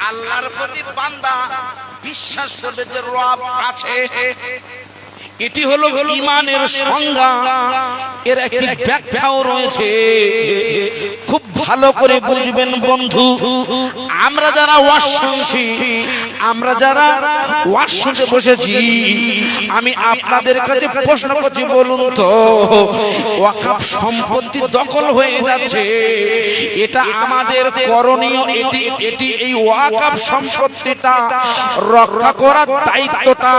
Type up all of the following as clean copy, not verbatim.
আল্লাহর প্রতি বান্দা বিশ্বাস করবে যে রব আছে। এটি হলো ঈমানের সংজ্ঞা। এর একটি ব্যাখ্যাও রয়েছে, খুব ভালো করে বুঝবেন বন্ধু। আমরা যারা ওয়াজ শুনছি, আমরা যারা ওয়াজ শুনতে বসেছি, আমি আপনাদের কাছে প্রশ্ন করছি, বলুন তো ওয়াকফ সম্পত্তি দখল হয়ে যাচ্ছে, এটা আমাদের করণীয়, এটি এই ওয়াকফ সম্পত্তিটা রক্ষা করার দায়িত্বটা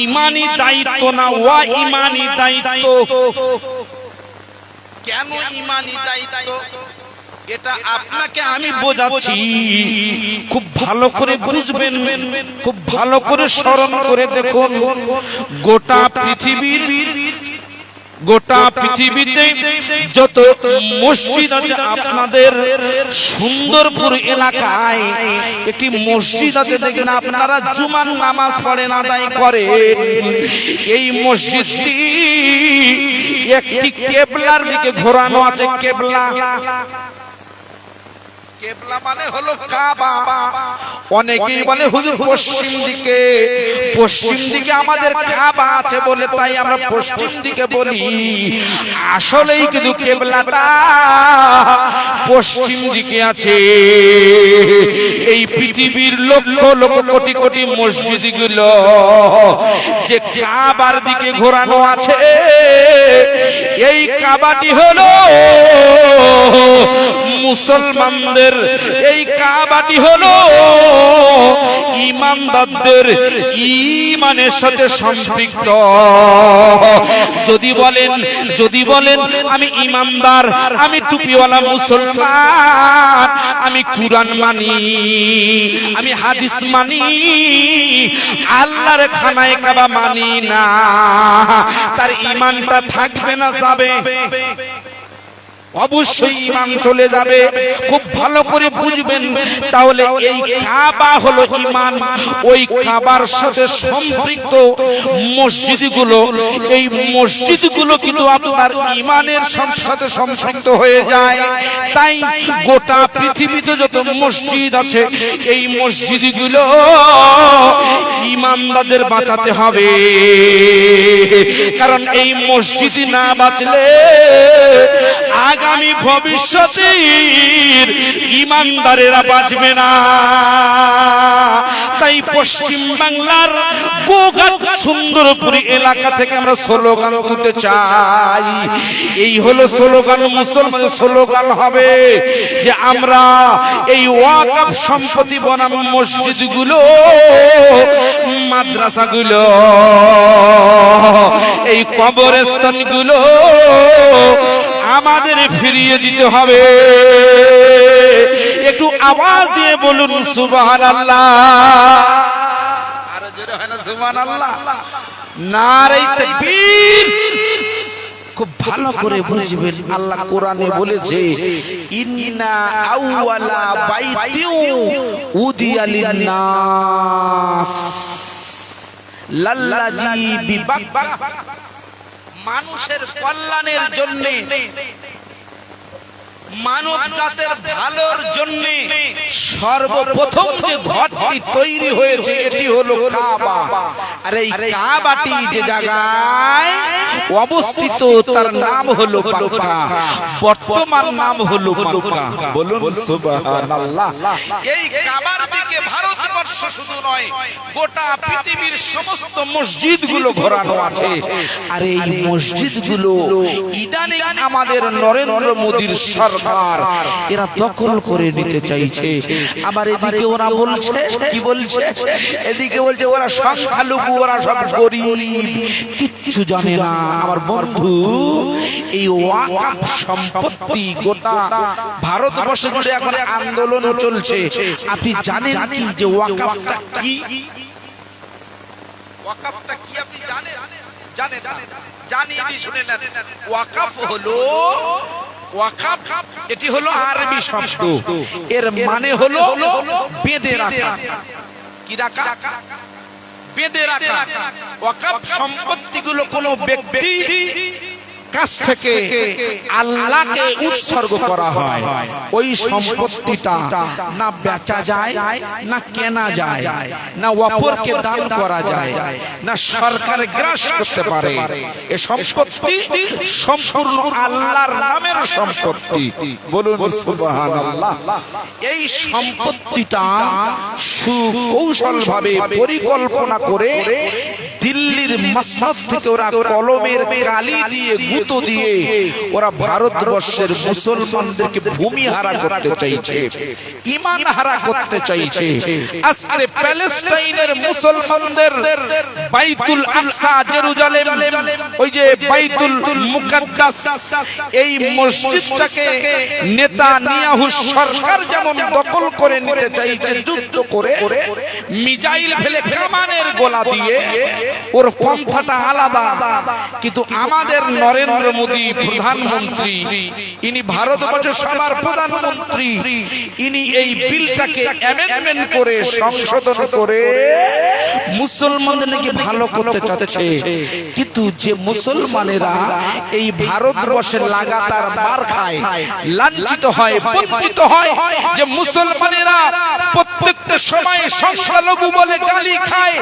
ঈমানি দায়িত্ব না ওয়া ঈমানি দায়িত্ব। কেন ঈমানি দায়িত্ব এটা আপনাকে আমি বোঝাচ্ছি, খুব ভালো করে বুঝবেন, খুব ভালো করে স্মরণ করে দেখুন। গোটা পৃথিবীতে যত মসজিদ আছে, আপনাদের সুন্দরপুর এলাকায় একটি মসজিদ আছে, দেখেন আপনারা জুমার নামাজ পড়েন, আদায় করে। এই মসজিদটি একটি কেবলার দিকে ঘোরানো আছে। কেবলা মানে হলো কাবা। অনেকেই বলে হুজুর পশ্চিম দিকে আমাদের কাবা আছে বলে তাই আমরা পশ্চিম দিকে বলি। আসলেই কিন্তু কেবলাটা পশ্চিম দিকে আছে। এই পৃথিবীর লক্ষ লক্ষ কোটি কোটি মসজিদগুলো যে কাবার দিকে ঘোরানো আছে, এই কাবাটি হলো মুসলমানদের, এই কাবাটি হলো ঈমানদারদের ঈমানের সাথে সম্পৃক্ত। যদি বলেন আমি ঈমানদার, আমি টুপিওয়ালা মুসলমান, আমি কুরআন মানি, আমি হাদিস মানি, আল্লাহর খানায় কাবা মানি না, তার ঈমানটা থাকবে না যাবে? অবশ্যই ঈমান চলে যাবে। খুব ভালো করে বুঝবেন। তাহলে এই কাবা হলো ঈমান। ওই কাবার সাথে সম্পৃক্ত মসজিদগুলো, এই মসজিদগুলো কিন্তু আপনার ঈমানের সাথে সম্পৃক্ত হয়ে যায়। তাই গোটা পৃথিবীতে যত মসজিদ আছে, এই মসজিদগুলো ঈমানদারদের বাঁচাতে হবে। কারণ এই মসজিদ না বাঁচলে আগামী ভবিষ্যতে ঈমানদারেরা বাঁচবে না। তাই পশ্চিম বাংলার গোঘাট সুন্দরপুরি এলাকা থেকে আমরা স্লোগান তুলতে চাই। এই হলো স্লোগান, মুসলমানের স্লোগান হবে যে আমরা এই ওয়াকফ সম্পত্তি বনাম মসজিদগুলো, মাদ্রাসাগুলো, এই কবরস্থানগুলো আমাদের ফিরিয়ে দিতে হবে। একটু আওয়াজ দিয়ে বলুন সুবহানাল্লাহ। আরো জোরে হয় না সুবহানাল্লাহ? নারে তাকবীর। খুব ভালো করে বুঝবেন, আল্লাহ কোরআনে বলেছে ইন্না আউওয়ালা বাইতিউ উদিয়া লিন-নাস লাল্লাযী বিবাক্কা, মানুষের কল্যাণের জন্য, মানব জাতের ভালোর জন্য সর্বপ্রথম যে ঘরটি তৈরি হয়েছে এটি হলো কাবা। আর এই কাবাটি যে জায়গায় অবস্থিত তার নাম হলো মক্কা, বর্তমান নাম হলো মক্কা। বলুন সুবহানাল্লাহ। এই কাবার দিকে ভারতবর্ষ শুধু নয়, গোটা পৃথিবীর সমস্ত মসজিদগুলো ঘোরানো আছে। আর এই মসজিদগুলো ইদানিং আমাদের নরেন্দ্র মোদীর সরকার এরা দখল করে নিতে চাইছে। আবার এদিকে ওরা বলছে, কি বলছে? এদিকে বলছে ওরা সংখ্যালঘু, ওরা সব গরিব, কিচ্ছু জানে না। আমার বন্ধু, এই ওয়াকফ সম্পত্তি গোটা ভারতবর্ষে জুড়ে এখন আন্দোলন চলছে। আপনি জানেন কি যে ওয়াকফটা কি? ওয়াকফটা কি আপনি জানেন? জানেন? জানিয়ে দিই, শুনে নেন। ওয়াকফ হলো, ওয়াকফ এটি হলো আরবি শব্দ, এর মানে হলো বেঁধে রাখা। কি রাখা? বেঁধে রাখা। ওয়াকফ সম্পত্তিগুলো কোনো ব্যক্তি কাছ থেকে আল্লাহকে উৎসর্গ করা হয়, ওই সম্পত্তিটা না বেচা যায়, না কেনা যায়, না অপরকে দান করা যায়, না সরকার গ্রাস করতে পারে। এ সম্পত্তি সম্পূর্ণ আল্লাহর নামের সম্পত্তি। বলুন সুবহানাল্লাহ। এই সম্পত্তিটা সুকৌশল ভাবে পরিকল্পনা করে দিল্লির মসনদ থেকে ওরা কলমের কালি দিয়ে গুঁতো দিয়ে ওরা ভারতবর্ষের মুসলমানদেরকে ভূমিহারা করতে চাইছে, ঈমান হারা করতে চাইছে। আজকে প্যালেস্টাইনের মুসলমানদের বাইতুল আকসা জেরুজালেম, ওই যে বাইতুল মুকাদ্দাস, এই মসজিদটাকে নেতানিয়াহু সরকার যেমন দখল করে নিতে চাইছে, যুদ্ধ করে মিসাইল ফেলে কামানের গোলা দিয়ে, ওর পন্থাটা আলাদা। কিন্তু আমাদের নরেন্দ্র মোদী প্রধানমন্ত্রী, ইনি ভারতবর্ষের সবার প্রধানমন্ত্রী, ইনি এই বিলটাকে অ্যামেন্ডমেন্ট করে সংশোধন করে মুসলমানদের নাকি ভালো করতে চাচ্ছে। কিন্তু যে মুসলমানেরা এই ভারতবর্ষের লাগাতার মার খায়, লাঞ্ছিত হয়, বঞ্চিত হয়, যে মুসলমানেরা প্রত্যেকটা সময় সংখ্যালঘু বলে গালি খায়,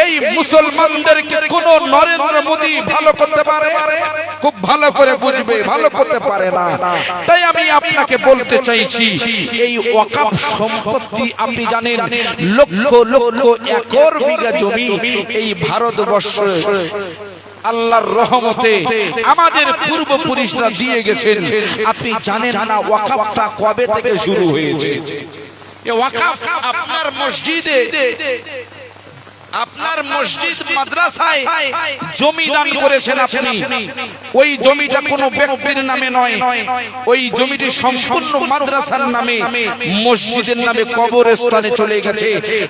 এই মুসলমানদেরকে কোন নরেন্দ্র মোদী ভালো করতে পারে? খুব ভালো করে বুঝবে, ভালো করতে পারে না। তাই আমি আপনাকে বলতে চাইছি, এই ওয়াকফ সম্পত্তি আপনি জানেন লক্ষ লক্ষ একর বিঘা জমি এই ভারতবর্ষে আল্লাহর রহমতে আমাদের পূর্বপুরুষরা দিয়ে গেছেন। আপনি জানেন না ওয়াকফটা কবে থেকে শুরু হয়েছে? এই ওয়াকফ আপনার মসজিদে, আপনার মসজিদ মাদ্রাসায় জমি দান করেছেন আপনি, ওই জমিটা কোনো ব্যক্তির নামে নয়, ওই জমিটি সম্পূর্ণ মাদ্রাসার নামে, মসজিদের নামে, কবরস্থানে চলে গেছে,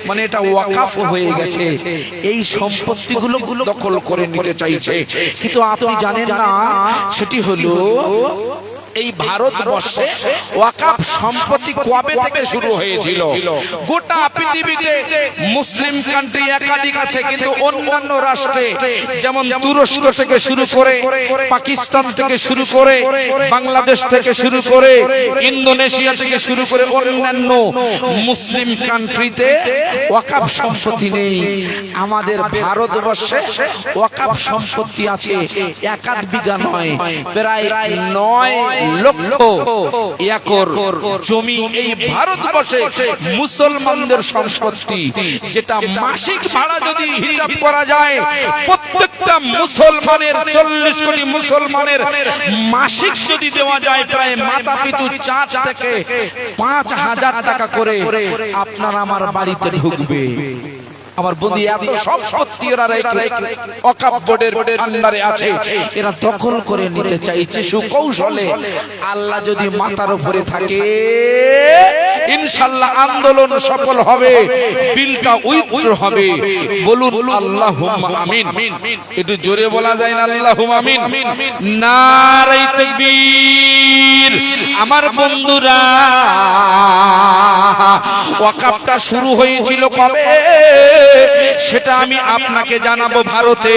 মানে এটা ওয়াকফ হয়ে গেছে। এই সম্পত্তিগুলো দখল করে নিতে চাইছে। কিন্তু আপনি জানেন না সেটি হলো এই ভারতবর্ষে ওয়াকফ সম্পত্তি কবে থেকে শুরু হয়েছিল। গোটা পৃথিবীতে মুসলিম কান্ট্রি একাধিক আছে, কিন্তু অন্যান্য রাষ্ট্রে যেমন তুরস্ক থেকে শুরু করে, পাকিস্তান থেকে শুরু করে, বাংলাদেশ থেকে শুরু করে, ইন্দোনেশিয়া থেকে শুরু করে অন্যান্য মুসলিম কান্ট্রিতে ওয়াকফ সম্পত্তি নেই। আমাদের ভারতবর্ষে ওয়াকফ সম্পত্তি আছে একাধ বিঘা নয়, প্রায় 9 লক্ষ একর জমি এই ভারতবর্ষে মুসলমানদের সম্পত্তি, যেটা মাসিক ভাড়া যদি হিসাব করা যায়, প্রত্যেকটা মুসলমানের 40 কোটি মুসলমানের মাসিক যদি দেওয়া যায়, প্রায় মাথা পিছু 4 থেকে 5,000 টাকা করে আপনার আমার বাড়িতে ঢুকবে। আমার বন্ধু, এত সম্পত্তি এরা ওয়াকফ বোর্ডের আন্ডারে আছে, এরা দখল করে নিতে চাইছে সুকৌশলে। আল্লাহ যদি মাথার উপরে থাকে, ইনশাআল্লাহ আন্দোলন সফল হবে, বিলটা উইথড্র হবে। বলুন আল্লাহুম্মা আমিন। একটু জোরে বলা যায় না আল্লাহুম্মা আমিন? নারে তাকবীর। আমার বন্ধুরা, ওয়াকফটা শুরু হয়েছিল কবে সেটা আমি আপনাকে জানাবো ভারতে।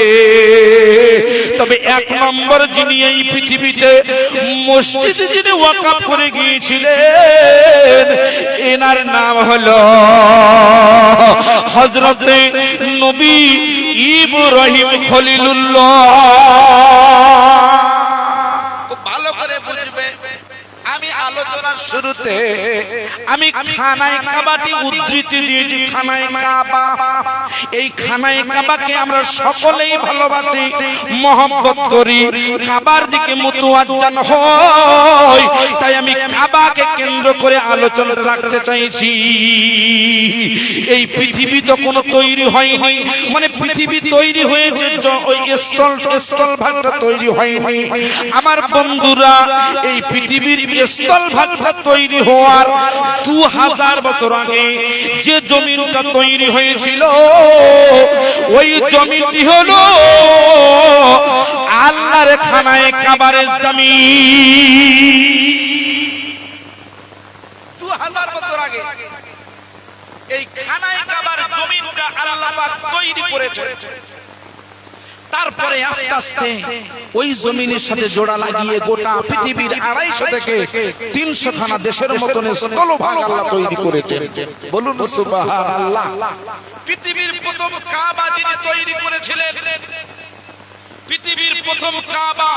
তবে 1 নম্বর যিনি এই পৃথিবীতে মসজিদ যিনি ওয়াকফ করে গিয়েছিলেন, এনার নাম হলো হযরতে নবী ইব্রাহিম খলিলুল্লাহ। ভালো করে বুঝবে, আমি আলোচনার শুরুতে আমি খানায়ে কাবাটি উদ্ধৃতি দিয়েছি। খানায়ে কাবা, এই খানায়ে কাবাকে আমরা সকলেই ভালোবাসি, মহব্বত করি, কাবার দিকে মুতাওয়াজ্জাহ হই। তাই আমি কাবাকে কেন্দ্র করে আলোচনা রাখতে চাইছি। এই পৃথিবী তো কোনো তৈরি হয়নি, মানে পৃথিবী তৈরি হয়েছে, ওই স্থল ভাগটা তৈরি হয়নি। আমার বন্ধুরা, এই পৃথিবীর স্থল ভাগটা তৈরি হওয়ার 2000 বছর আগে যে জমিনটা তৈরি হয়েছিল, ওই জমিনটি হলো আল্লাহর খানায়ে কাবার জমিন। 2000 বছর আগে এই খানায়ে কাবার জমিনটা আল্লাহ পাক তৈরি করেছে। তারপরে আস্তে আস্তে ওই জমিনের সাথে জোড়া লাগিয়ে গোটা পৃথিবীর 250 থেকে 300 খানা দেশের মতন স্থলভাগ আল্লাহ তৈরি করেছেন। বলুন সুবহানাল্লাহ। পৃথিবীর প্রথম কাবা যিনি তৈরি করেছিলেন, পৃথিবীর প্রথম কাবা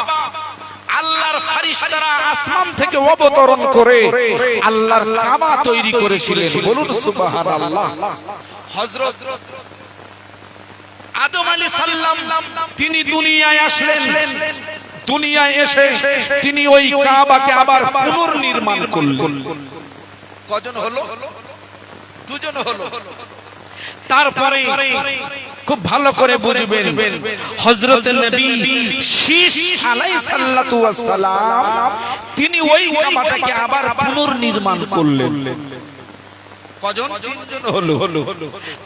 আল্লাহর ফেরেশতারা আসমান থেকে অবতরণ করে আল্লাহর কাবা তৈরি করেছিলেন। বলুন সুবহানাল্লাহ। হযরত আদম আলাইহিস সালাম তিনি দুনিয়ায় আসলেন, দুনিয়ায় এসে তিনি ওই কাবাকে আবার পুনর্নির্মাণ করলেন। কজন হলো? দুজন হলো। তারপরে খুব ভালো করে বুঝবেন, হযরত নবী শীশ আলাইহিস সালাতু ওয়াস সালাম তিনি ওই কাবাটাকে আবার পুনর্নির্মাণ করলেন। কজন? তিনজন হলো।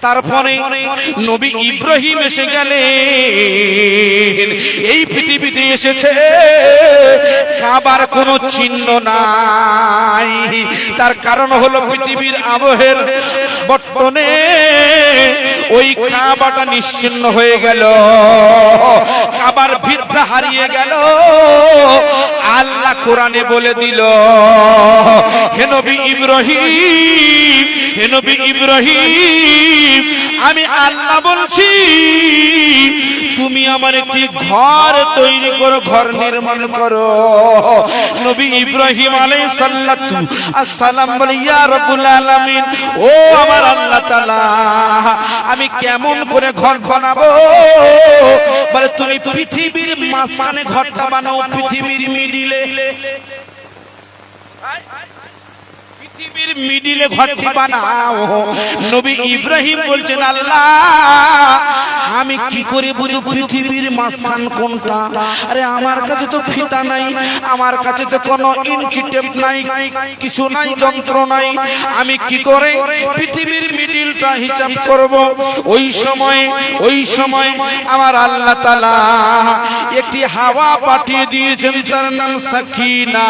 তারপরে নবী ইব্রাহিম এসে গেলেন। এই পৃথিবীতে এসেছে, কাবার কোনো চিহ্ন নাই। তার কারণ হলো পৃথিবীর আবহের বর্তনে ওই কাবাটা নিশ্চিহ্ন হয়ে গেল, কাবার ভিত্তি হারিয়ে গেল। আল্লাহ কোরআনে বলে দিল, হে নবী ইব্রাহিম, হে নবী ইব্রাহিম, আমি আল্লাহ বলছি তুমি আমার একটি ঘর তৈরি করো, ঘর নির্মাণ করো। নবী ইব্রাহিম আলাইহিস সালাতু আসসালাম বলে, ইয়া রাব্বুল আলামিন, ও আমার আল্লাহ তাআলা, আমি কেমন করে ঘর বানাবো? বলে তুমি পৃথিবীর মাঝখানে ঘরটা বানাও, পৃথিবীর মিডিলে, পৃথিবীর মিডিলে ঘরটি বানাও। নবী ইব্রাহিম বলছেন, আল্লাহ আমি কি করে বুঝব পৃথিবীর মাঝখান কোনটা? আরে আমার কাছে তো ফিতা নাই, আমার কাছে তো কোনো ইঞ্চি টেপ নাই, কিছু নাই, যন্ত্র নাই, আমি কি করে পৃথিবীর মিডিলটা হিসাব করব? ওই সময় আমার আল্লাহ তাআলা একটি হাওয়া পাঠিয়ে দিয়েছেন, তার নাম সাকিনা।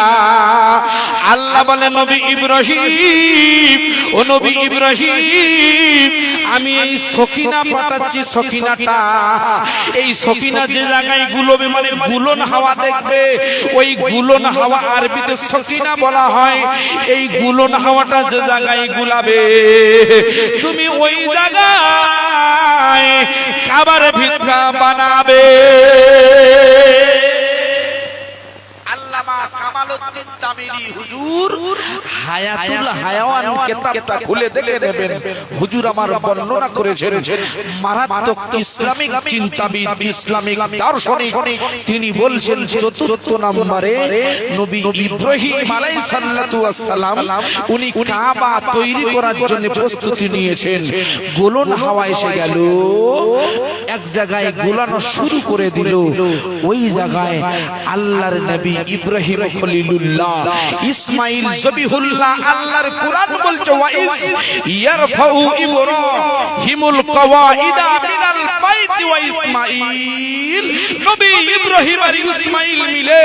আল্লাহ বলে, নবী ইব্রাহিম, ও নবী ইব্রাহিম, আমি এই সকিনা পাঠাচ্ছি। সকিনাটা, এই সকিনা যে জায়গায় গুলবে, মানে গুলন হাওয়া দেখবে, ওই গুলন হাওয়া আরবিতে সকিনা বলা হয়। এই গুলন হাওয়াটা যে জায়গায় গুলাবে, তুমি ওই জায়গায় কাবার ভিত্তি বানাবে। আল্লামা কামালউদ্দিন তামিরি হুজুর হায়াতুল হায়াওয়ান কিতাবটা খুলে দেখে নেবেন। হুজুর আমার বর্ণনা করেছেন, মারাত্মক ইসলামিক চিন্তাবিদ, ইসলামিক দার্শনিক। তিনি বলছেন চতুর্থ নম্বরে নবী ইব্রাহিম আলাইহিস সালাতু ওয়াস সালাম উনি কাবা তৈরি করার জন্য প্রস্তুতি নিয়েছেন। গোলন হাওয়া এসে গেল, এক জায়গায় গোলানো শুরু করে দিল। ওই জায়গায় আল্লাহর নবী ইব্রাহিম খলিলুল্লাহ, ইসমাইল জবিহুল্লাহ, আল্লাহর কোরআন বলছে, ওয়া ইজ ইয়ারফাউ ইব্রাহিমুল কওয়াইদা মিনাল বাইতি ওয়া ইসমাইল, নবী ইব্রাহিম আর ইসমাইল মিলে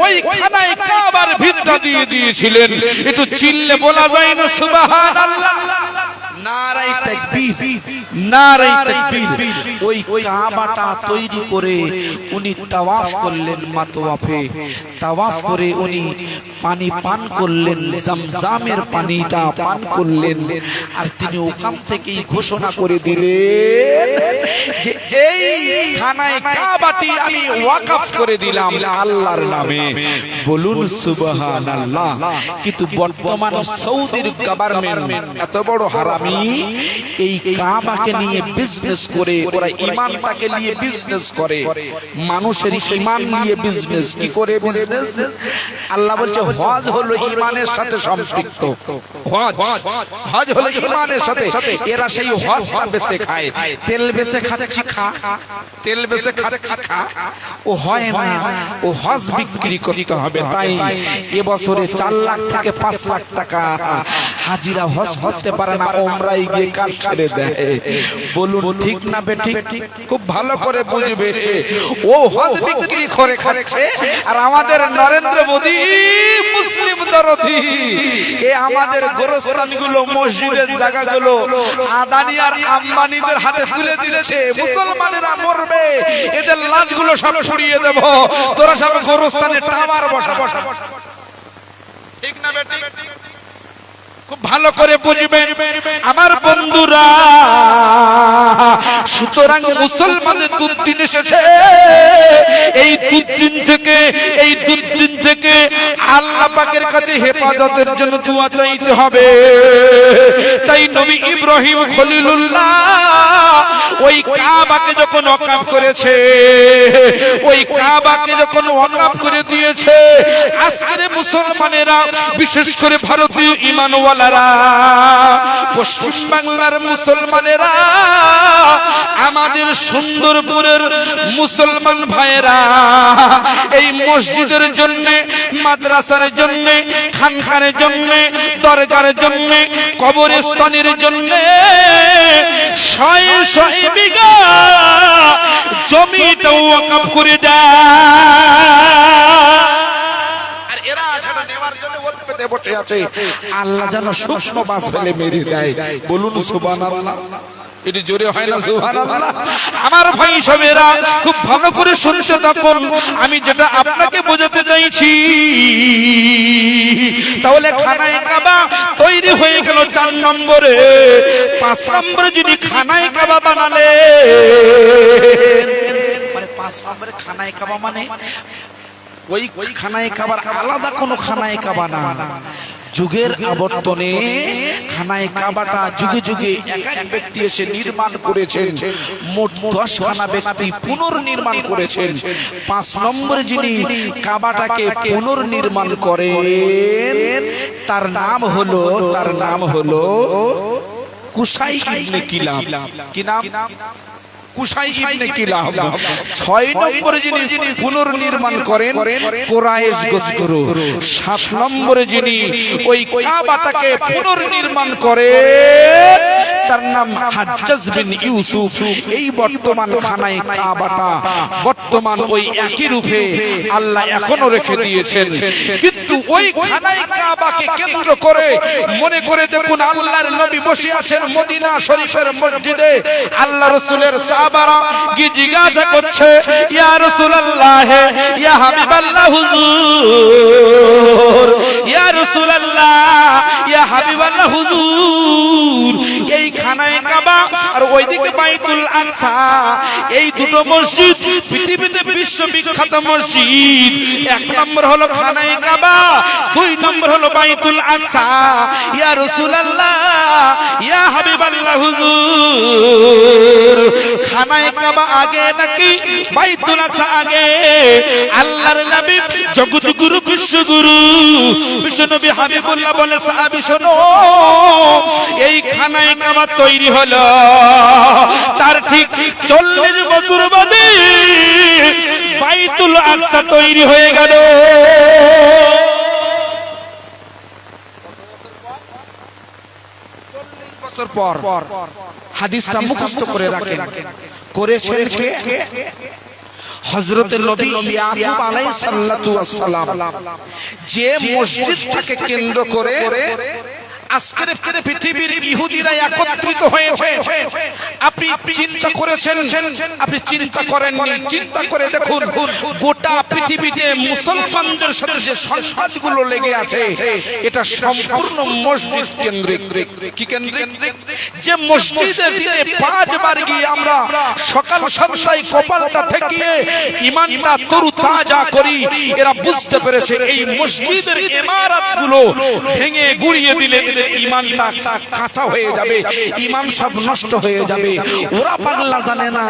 ওই খানায় কাবার ভিত্তি দিয়ে দিয়েছিলেন। একটু চিল্লে বলা যায় না সুবহানাল্লাহ? নারায়ে তাকবীর, নারায়ে তাকবীর। ওই কাবাটা তৈরি করে উনি তাওয়াফ করলেন। মাতওয়াফে তাওয়াফ করে উনি পানি পান করলেন, জমজমের পানিটা পান করলেন। আর তিনি ওখান থেকেই ঘোষণা করে দিলেন যে এই খানায় কাবাটি আমি ওয়াকফ করে দিলাম আল্লাহর নামে। বলুন সুবহানাল্লাহ। কিন্তু বর্তমান সৌদির গভর্নমেন্ট এত বড় হারামি, এই কাবাকে নিয়ে বিজনেস করে, ওরা ঈমানটাকে নিয়ে বিজনেস করে, মানুষের ঈমান নিয়ে বিজনেস। কি করে বিজনেস? আল্লাহ বলছে হজ হলো ঈমানের সাথে সম্পৃক্ত। হজ হলো ঈমানের সাথে। এরা সেই হজটা বেচে খায়, তেল বেচে খাচ্ছি খা, তেল বেচে খাচ্ছি খা। ও হয় না, ও হজ বিক্রি করতে হবে। তাই এবছরে 4 লাখ থেকে 5 লাখ টাকা হাজিরা হজ করতে পারে না, ওমরায় গিয়ে কাজ ছেড়ে দেয়। বলুন ঠিক না বেঠিক? খুব ভালো করে বুঝবে, ও হজ বিক্রি করে খাচ্ছে, আর আমাদের নরেন্দ্র মোদী মুসলিম দরদি এ আমাদের গোরস্থানগুলো, মসজিদের জায়গাগুলো আদানি আর আম্বানিদের হাতে তুলে দিচ্ছে। মুসলমানেরা মরবে, এদের লাশগুলো সব ছড়িয়ে দেব, তোরা সব গোরস্থানে টাওয়ার বসা। ঠিক না বেঠিক? খুব ভালো করে বুঝবেন আমার বন্ধুরা। সুতরাং মুসলমানের দুর্দিন এসেছে, এই দুর্দিন থেকে আল্লাহ পাকের কাছে হেফাজতের জন্য দোয়া চাইতে হবে। তাই নবী ইব্রাহিম খলিলুল্লাহ ওই কাবাকে যখন ওয়াকফ করেছে, ওই কাবাকে যখন ওয়াকফ করে দিয়েছে, আজকের মুসলমানেরা, বিশেষ করে ভারতীয় ঈমানওয়ালারা, পশ্চিম বাংলার মুসলমানেরা, আমাদের সুন্দরপুরের মুসলমান ভাইয়েরা এই মসজিদের জন্য, মাদ্রাসার জন্য, খানকার জন্য, দরগার জন্য, কবরস্থানের জন্য শয়ে শয়ে বিঘা জমিটা ওয়াকফ করে দেয়। এরা সেটা নেওয়ার জন্য ওত পেতে বসে আছে। আল্লাহ যেন সূক্ষ্ম বাস ফেলে মেরে দেয়। বলুন সুবহানাল্লাহ। এটি জোরে হয় না সুবহানাল্লাহ? আমার ভাই সবেরা খুব ভালো করে শুনতে থাকুন, আমি যেটা আপনাকে বোঝাতে চাইছি। তাহলে খানায়ে কাবা তৈরি হয়ে গেল 4 নম্বরে। 5 নম্বরে যিনি খানায়ে কাবা বানালে, মানে 5 নম্বরে খানায়ে কাবা মানে ওই খানায়ে কাবার আলাদা কোনো খানায়ে কাবা না। যুগের আবর্তনে খানায়ে কাবাটা যুগে যুগে এক এক ব্যক্তি এসে নির্মাণ করেছেন। মোট 10 খানা ব্যক্তি পুনর্নির্মাণ করেছেন। 5 নম্বরে যিনি কাবাটাকে পুনর্নির্মাণ করেন তার নাম হলো কুসাই ইবনে কিলাব। কি নাম? কুসাই ইবনে কিলাব। 6 নম্বরে যিনি পুনর্নির্মাণ করেন কুরাইশ গোত্র। 7 নম্বরে যিনি ওই কাবাটাকে পুনর্নির্মাণ করেন তার নাম হাজ্জাজ বিন ইউসুফ। এই বর্তমান খানায়ে কাবাটা বর্তমান ওই একই রূপে আল্লাহ এখনো রেখে দিয়েছেন। কিন্তু ওই খানায়ে কাবাকে কেন্দ্র করে মনে করে দেখুন, আল্লাহর নবী বসে আছেন মদিনা শরীফের মসজিদে। আল্লাহ রাসূলের সাহাবারা কি জিজ্ঞাসা করছে, ইয়া রাসূলুল্লাহ, ইয়া হাবিবাল্লাহ হুজুর, ইয়া রাসূলুল্লাহ, ইয়া হাবিবাল্লাহ হুজুর, এই খানায়ে কাবা আর ওইদিকে বাইতুল আকসা, এই দুটো মসজিদ পৃথিবীতে বিশ্ববিখ্যাত মসজিদ। 1 নম্বর হলো খানায়ে কাবা, 2 নম্বর হলো বাইতুল আকসা। ইয়া রাসূলুল্লাহ, ইয়া হাবিবাল্লাহ হুজুর, খানায়ে কাবা আগে নাকি বাইতুল আকসা আগে? আল্লাহর নবী জগৎগুরু বিশ্বগুরু বিশ্বনবী হাবিবুল্লাহ বলে, সাহাবী শোনো, এই খানায়ে কাবা তৈরি হলো তার ঠিক 40 বছর বাদে বাইতুল আকসা তৈরি হয়ে গেল। বছর পর হাদিসটা মুখস্থ করে রাখেন। করেছেন কে? হযরতে নবী ইয়াকুব আলাইহিস সালাতু ওয়াস সালাম। যে মসজিদটাকে কেন্দ্র করে আজকের পৃথিবীর ইহুদিরা একত্রিত হয়েছে, আপনি চিন্তা করেছেন? আপনি চিন্তা করেননি? চিন্তা করে দেখুন, গোটা পৃথিবীতে মুসলমানদের সাথে যে সংঘাতগুলো লেগে আছে, এটা সম্পূর্ণ মসজিদ কেন্দ্রিক। কি কেন্দ্রিক? যে মসজিদে দিনে 5 বার গিয়ে আমরা সকাল সন্ধ্যায় কপালটা ঠেকিয়ে ঈমানটা তরুতাজা করি, এরা বুঝতে পেরেছে এই মসজিদের ইমারতগুলো ভেঙে গুড়িয়ে দিলে ঈমানটা কাঁচা হয়ে যাবে, ঈমান সব নষ্ট হয়ে যাবে। ওরা পাগলা জানে না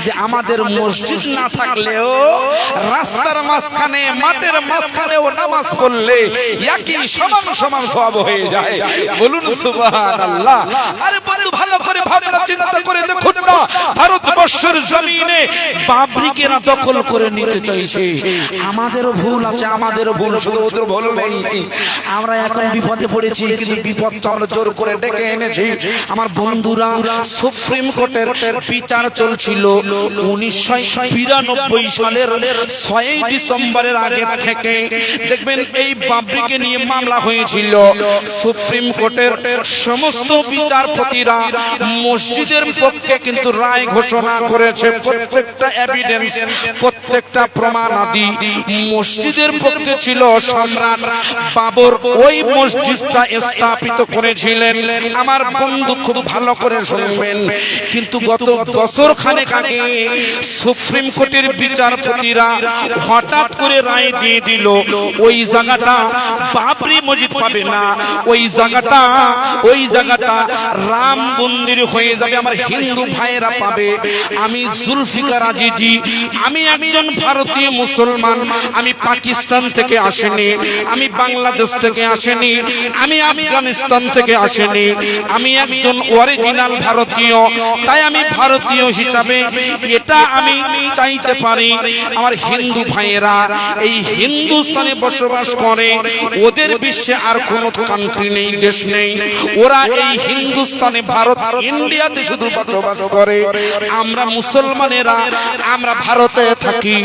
যে আমাদের মসজিদ না থাকলেও রাস্তার মাঝখানে, মাঠের মাঝখানেও নামাজ পড়লে একই সমান সমান সওয়াব হয়ে যায়। বলুন সুবহানাল্লাহ। আরে বন্ধু, ভালো করে ভাবনা চিন্তা করে দেখুন না, ভারত ভারতবর্ষের জমিনে বাবরিকে না দখল করে নিতে চাইছে। আমাদেরও ভুল আছে, আমাদেরও ভুল, শুধু ওদের ভুল নেই। আমরা এখন বিপদে পড়েছি, কিন্তু বিপদটা আমরা জোর করে ডেকে এনেছি। আমার বন্ধুরা, সুপ্রিম কোর্টের বিচার চলছিল 1992 সালের 6 ডিসেম্বরের আগে থেকে। দেখবেন এই বাবরিকে নিয়ে মামলা হয়েছিল। সুপ্রিম কোর্টের সমস্ত বিচারপতিরা মসজিদের পক্ষে কিন্তু রায় ঘোষণা করেছে। প্রত্যেকটা এভিডেন্স, প্রত্যেকটা প্রমাণাদি মসজিদের পক্ষে ছিল। সম্রাট বাবর ওই মসজিদটা স্থাপিত করেছিলেন। আমার বন্ধু খুব ভালো করে শুনবেন, কিন্তু গত বছর খানেক আগে সুপ্রিম কোর্টের বিচারপতিরা হঠাৎ করে রায় দিয়ে দিল ওই জায়গাটা বাবরি মসজিদ পাবে না, ওই জায়গাটা রাম মন্দির হয়ে যাবে। আমার হিন্দু ভাইয়েরা পাবে। আমি জুলফিকার আজিজি, আমি একজন ভারতীয় মুসলমান। আমি পাকিস্তান থেকে আসেনি, আমি বাংলাদেশ থেকে আসেনি, আমি আফগানিস্তান থেকে আসেনি। আমি একজন অরিজিনাল ভারতীয়। তাই আমি ভারতীয় হিসাবে এটা আমি চাইতে পারি আমার হিন্দু ভাইয়েরা এই হিন্দুস্তানে বসবাস করে। ওদের বিশ্বে আর কোন কান্ট্রি নেই, দেশ নেই। ওরা এই হিন্দুস্তানে, ভারত, ইন্ডিয়াতে শুধু বসবাস করে। আমরা মুসলমানেরা আমরা ভারতে থাকি,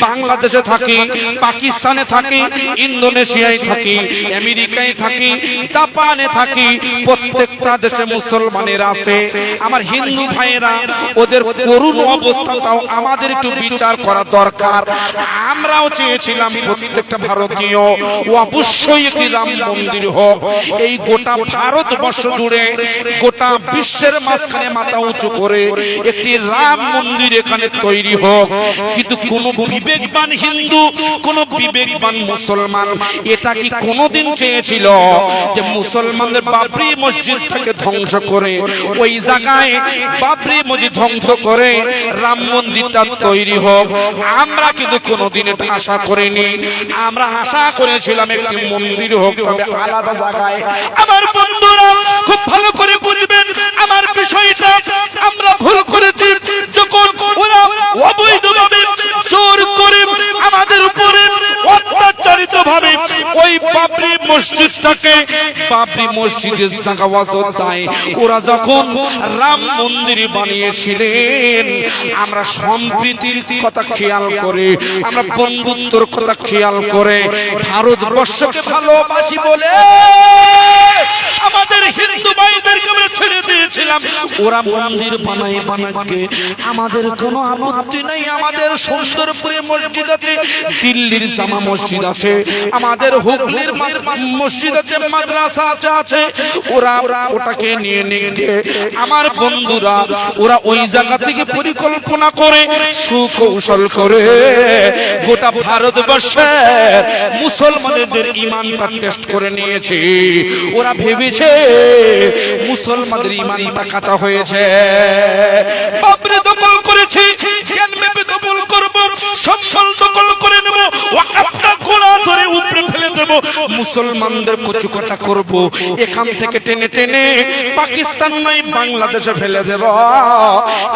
বাংলাদেশে থাকি, পাকিস্তানে থাকি, ইন্দোনেশিয়ায় থাকি, আমেরিকায় থাকি, জাপানে থাকি। প্রত্যেকটা দেশে মুসলমানের আছে। আমার হিন্দু ভাইয়েরা, ওদের করুণ অবস্থাটাও আমাদের একটু বিচার করা দরকার। আমরাও চেয়েছিলাম প্রত্যেকটা ভারতীয় অবশ্যই একটি রাম মন্দির হোক। এই গোটা ভারতবর্ষ জুড়ে, গোটা বিশ্বের মাঝখানে মাথা উঁচু করে একটি রাম মন্দির এখানে তৈরি হোক। কিন্তু কোন বিবেকবান হিন্দু, কোন বিবেকবান মুসলমান এটা কি কোনোদিন চেয়েছিল যে মুসলমানদের বাবরি মসজিদ থেকে ধ্বংস করে ওই জায়গায় বাবরি মসজিদ ধ্বংস করে রাম মন্দিরটা তৈরি হোক? আমরা কিন্তু কোনোদিন এটা আশা করিনি। আমরা আশা করেছিলাম একটি মন্দির হোক, তবে আলাদা জায়গায়। আমার বন্ধুরা খুব ভালো করে বুঝবেন আমার বিষয়টা। আমরা ভুল করেছি যখন ওরা অবৈধভাবে জোর করে আমাদের উপরে অত্যাচারিত ভাবে ওই বাবরি মসজিদটাকে বাবরি মসজিদের জায়গা ওয়াজত দেয়। ওরা যখন রাম মন্দির বানিয়েছিলেন, আমরা সম্প্রীতির কথা খেয়াল করে, আমরা বন্ধুত্বর কথা খেয়াল করে ভারতবর্ষকে ভালোবাসি বলে আমাদের হিন্দু ভাইদেরকে আমরা ছেড়ে দিয়েছিলাম। ওরা মন্দির বানাই বানাকে আমাদের কোনো আপত্তি নেই। আমাদের সুন্দরপুরে মসজিদ আছে, দিল্লির জামা মসজিদ আছে, আমাদের হুগলির মসজিদ আছে, মাদ্রাসা আছে। ওরা ওটাকে নিয়ে নিয়ে আমার বন্ধুরা ওরা ওই জায়গা থেকে পরিকল্পনা করে সুকৌশল করে গোটা ভারতবর্ষের মুসলমানদের ইমানটা টেস্ট করে নিয়েছে। ওরা ভেবেছে মুসলমানদের ইমানটা কাঁচা হয়েছে। বাবরি দখল করেছি, জ্ঞান মেপে দখল করব, সম্পদ দখল করে নেব, ওয়াকাফটা গোলা ধরে উপরে ফেলে দেব, মুসলমানদের কচুকাটা করব, এখান থেকে টেনে টেনে পাকিস্তান নাই বাংলাদেশে ফেলে দেব।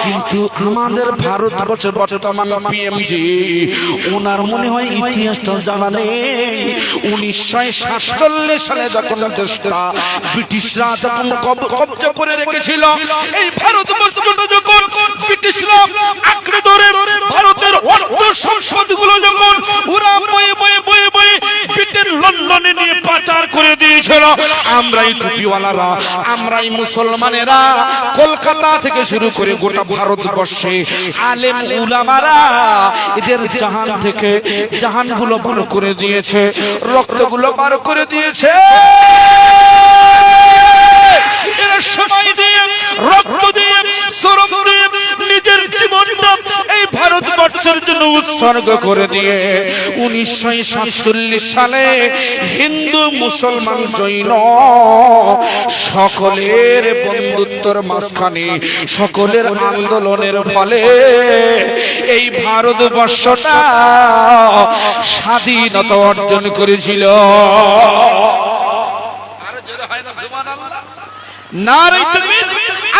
কিন্তু আমাদের ভারতবর্ষের বর্তমান পিএমজি ওনার মনে হয় ইতিহাসটা জানা নেই। 1947 সালে যখন দেশটা ব্রিটিশরা যখন কব্জা করে রেখেছিল, এই ভারতবর্ষটা যখন ব্রিটিশরা আঁকড়ে ধরে ভারতের অর্থ সম্পদগুলো যখন ওরা বয়ে বয়ে বয়ে বয়ে ব্রিটেন লন্ডনে নিয়ে পাচার করে দিয়েছিল, আমরাই টুপিওয়ালারা, আমরাই মুসলমানেরা কলকাতা থেকে শুরু করে গোটা ভারতবর্ষে আলেম উলামারা এদের জাহান থেকে জাহানগুলো বার করে দিয়েছে, রক্তগুলো বার করে দিয়েছে। এরা সময় দিয়ে, রক্ত দিয়ে, শ্রম দিয়ে নিজের জীবনটা এই ভারতবর্ষের জন্য উৎসর্গ করে দিয়ে 1947 সালে হিন্দু মুসলমান জৈন সকলের বন্ধুত্বর মাঝখানে, সকলের আন্দোলনের ফলে এই ভারতবর্ষটা স্বাধীনতা অর্জন করেছিল। নারে তাকবীর!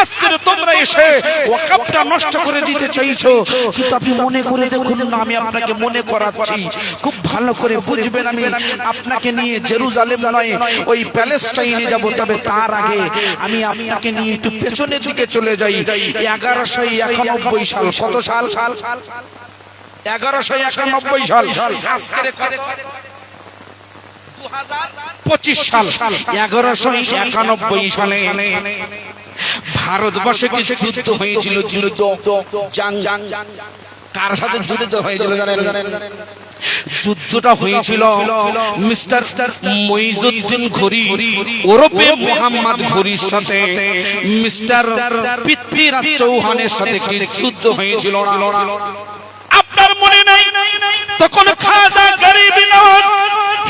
আজকে তোমরা এসে ওয়াকফটা নষ্ট করে দিতে চাইছো, কিন্তু আপনি মনে করে দেখুন না, আমি আপনাকে মনে করাচ্ছি, খুব ভালো করে বুঝবেন। আমি আপনাকে নিয়ে জেরুজালেম নয় ওই প্যালেস্টাইনে যাব, তবে তার আগে আমি আপনাকে নিয়ে একটু পেছনের দিকে চলে যাই। 1191 সাল, কত সাল? 1191 সাল। আজকে 2025 সাল। 1191 সালে ভারতবর্ষে কি যুদ্ধ হয়েছিল? যুদ্ধ, কার সাথে যুদ্ধ হয়েছিল জানেন? যুদ্ধটা হয়েছিল মিস্টার মঈজউদ্দিন ঘুরি ওরফে মোহাম্মদ ঘুরির সাথে মিস্টার পৃথ্বীরাজ চৌহানের সাথে কি যুদ্ধ হয়েছিল না? আপনার মনে নাই? তখন খাজা গরিব নওয়াজ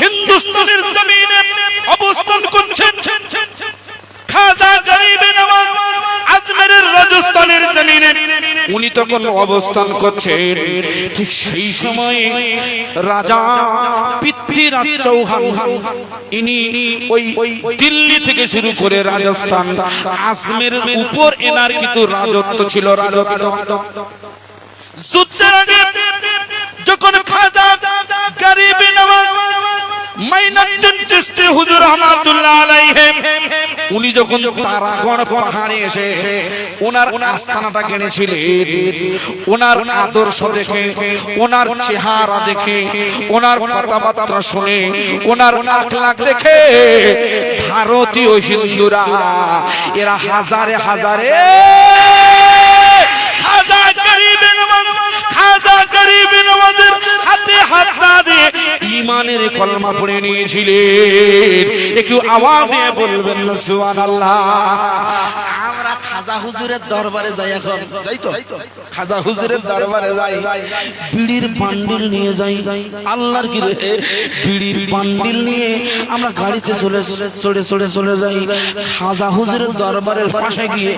হিন্দুস্তানের জমিনে অবস্থান করছেন। খাজা গরিব নওয়াজ আজমেরের রাজস্থানের জমিনে উনি তখন অবস্থান করছেন। ঠিক সেই সময়ে রাজা পৃথ্বীরাজ চৌহান ইনি ওই দিল্লি থেকে শুরু করে রাজস্থান আজমেরের উপর এনার কিন্তু রাজত্ব ছিল, রাজত্ব। যুদ্ধের আগে যখন খাজা গরিব নওয়াজ মাইনুদ্দিন চিশতি হুজুর রহমাতুল্লাহ আলাইহি উনি যখন তারাগড় পাহাড়ে এসে ওনার আস্তানাটা কিনেছিলেন, ওনার আদর্শ দেখে, ওনার চেহারা দেখে, ওনার কথাবার্তা শুনে, ওনার আখলাক দেখে ভারতীয় হিন্দুরা এরা হাজারে হাজারে খাজা গরিব নওয়াজ, খাজা গরিব নওয়াজের হাতে হাত দিয়ে ঈমানের কলমা পড়ে নিয়েছিলেন। একটু আওয়াজ দিয়ে বলবেন না সুবহানাল্লাহ। আমরা খাজা হুজুরের দরবারে যাই, এখন যাই তো খাজা হুজুরের দরবারে যাই, বিড়ির বান্ডিল নিয়ে যাই। আল্লাহর কি রে, বিড়ির বান্ডিল নিয়ে আমরা গাড়িতে চলে যাই খাজা হুজুরের দরবারের পাশে গিয়ে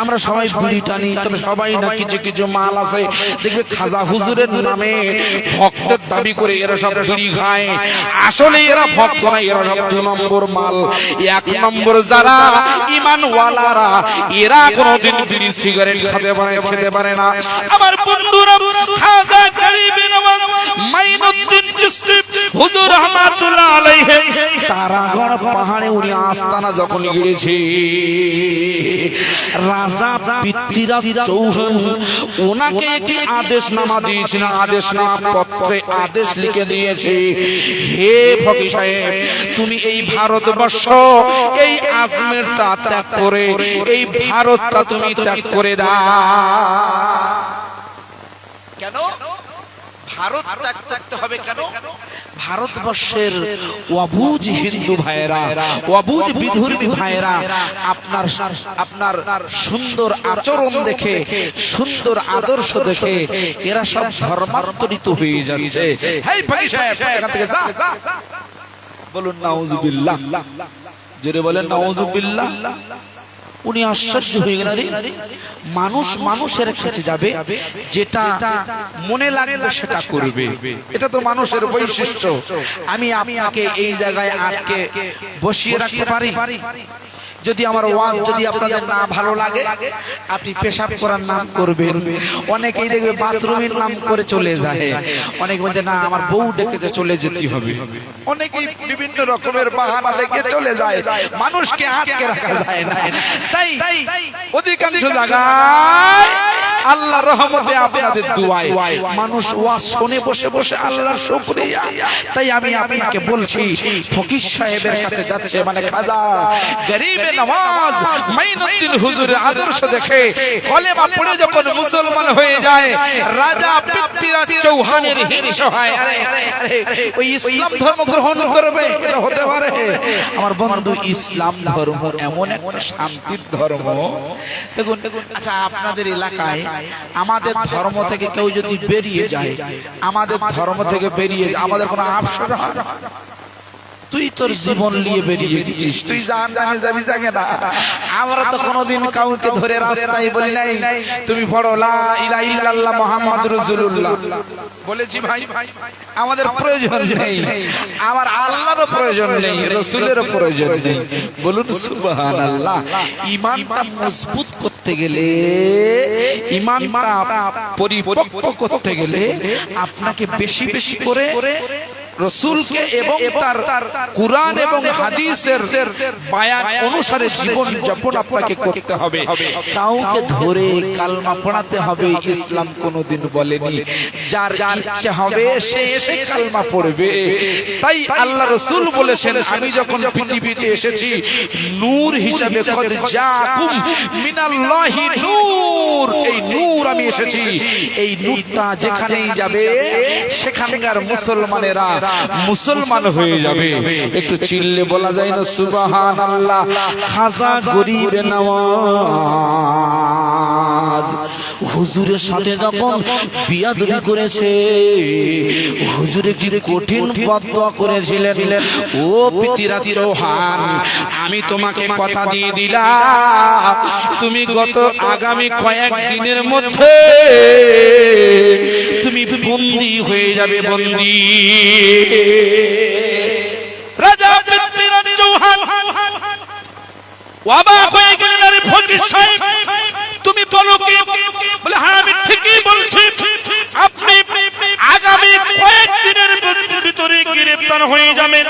আমরা সবাই বিড়ি টানি। তবে সবাই না, কিছু কিছু মাল আছে দেখবে খাজা হুজুরের নামে ভক্তের দাবি করে এরা সব বিড়ি খায়। আসলে এরা ভক্ত না, এরা সব 2 নম্বর মাল। 1 নম্বর যারা ঈমানওয়ালারা এরা কোনোদিন বিড়ি সিগারেট খেতে পারে না। আমার বন্ধুরা, খাজা গরিব নওয়াজ মাইনুদ্দিন চিশতি হুজুর রহমাতুল্লাহ আলাইহি তারাগড় পাহাড়ে উনি আস্তানা যখন গিয়েছে, রাজা পৃথ্বীরাজ চৌহান ওনাকে একটি আদেশনামা দিয়েছিলেন। আদেশনামা পত্রে আদেশ লিখে দিয়েছে, হে ফকির সাহেব, তুমি এই ভারতবর্ষ এই আজমেরটা ত্যাগ করে এই ভারতটা তুমি ত্যাগ করে দাও। কেন ভারত ত্যাগ করতে হবে? কেন? ভারতবর্ষের অবুঝ হিন্দু ভাইয়েরা, অবুঝ বিধর্মী ভাইয়েরা আপনার সুন্দর আচরণ দেখে, সুন্দর আদর্শ দেখে এরা সব ধর্মান্তরিত হয়ে যাচ্ছে। হেই ফকির সাহেব, এখান থেকে যা। বলুন নাউজুবিল্লাহ, জোরে বলেন নাউজুবিল্লাহ। উনি আশ্চর্য হয়ে গেলেন, মানুষ মানুষের কাছে যাবে, যেটা মনে লাগবে সেটা করবে, এটা তো মানুষের বৈশিষ্ট্য। আমি আপনাকে এই জায়গায় আটকে বসিয়ে রাখতে পারি? যদি আমার ওয়াজ যদি আপনাদের না ভালো লাগে, আপনি পেশাব করার নাম করবেন। অনেকেই দেখবে বাথরুমের নাম করে চলে যায়, অনেকে বলছে না আমার বউ ডেকেছে চলে যেতে হবে, অনেকেই বিভিন্ন রকমের বাহানা দেখে চলে যায়। মানুষকে আটকে রাখা যায় না। তাই অধিকাংশ জায়গায় আল্লাহর রহমতে আপনাদের দুআয় মানুষ ওয়াজ শুনে বসে বসে আল্লাহর শুকরিয়া। তাই আমি আপনাকে বলছি, ফকির সাহেবের কাছে যাচ্ছে মানে খাজা গরিব নওয়াজ মাইনুদ্দিন হুজুরের আদর্শ দেখে কলেমা পড়ে যখন মুসলমান হয়ে যায়, রাজা পৃথ্বীরাজ চৌহানের হিংসা হয়, আরে ওই ইসলাম ধর্ম গ্রহণ করবে, এটা হতে পারে? আমার বন্ধু, ইসলাম ধর্ম এমন একটা শান্তির ধর্ম। দেখুন, আচ্ছা আপনাদের এলাকায় আমাদের ধর্ম থেকে কেউ যদি বেরিয়ে যায়, আমাদের ধর্ম থেকে বেরিয়ে যায়, আমাদের কোনো আফসোস হয়? তুই তোর জীবন নিয়ে বেরিয়ে গেছিস, তুই জাহান্নামে যাবি জাগে না। আমরা তো কোনোদিন কাউকে ধরে রাস্তায় বলি নাই তুমি পড়ো লা ইলাহা ইল্লাল্লাহ মুহাম্মাদুর রাসূলুল্লাহ, বলেছি ভাই? আমাদের প্রয়োজন নেই, আমার আল্লাহরও প্রয়োজন নেই, রাসূলেরও প্রয়োজন নেই। বলুন সুবহানাল্লাহ। ঈমানটা মজবুত করতে গেলে, ঈমানটা পরিপক্ক করতে গেলে আপনাকে বেশি বেশি করে রাসূলকে এবং তার কুরআন এবং হাদিসের বায়ান অনুসারে জীবন যাপন আপনাকে করতে হবে। কাউকে ধরে কালমা পড়াতে হবে ইসলাম কোনোদিন বলেনি। যার ইচ্ছা হবে সে এসে কালমা পড়বে। তাই আল্লাহ রাসূল বলেছেন, আমি যখন পৃথিবীতে এসেছি নূর হিসাবে, কদ জাকুম মিনাল্লাহি নূর, এই নূর আমি এসেছি। এই নূরটা যেখানেই যাবে সেখানকার মুসলমানেরা মুসলমান হয়ে যাবে। একটু চিল্লে বলা যায় না সুবহানাল্লাহ। খাজা গরিব নওয়াজ হুজুরের সাথে যখন বিয়াদবি করেছে, হুজুর একটি কঠিন বদদোয়া করেছিলেন, ও পৃথ্বীরাজ চৌহান, আমি তোমাকে কথা দিয়ে দিলাম, তুমি গত আগামী কয়েক দিনের মধ্যে তুমি বন্দী হয়ে যাবে, বন্দী। রাজা পৃথ্বীরাজ চৌহান অবাক হয়ে গেলেন, আরে ফকির সাহেব তুমি বলো কি? বলে হ্যাঁ আমি ঠিকই বলছি, আপনি আগামী কয়েকদিনের ভিতরে গ্রেফতার হয়ে যাবেন,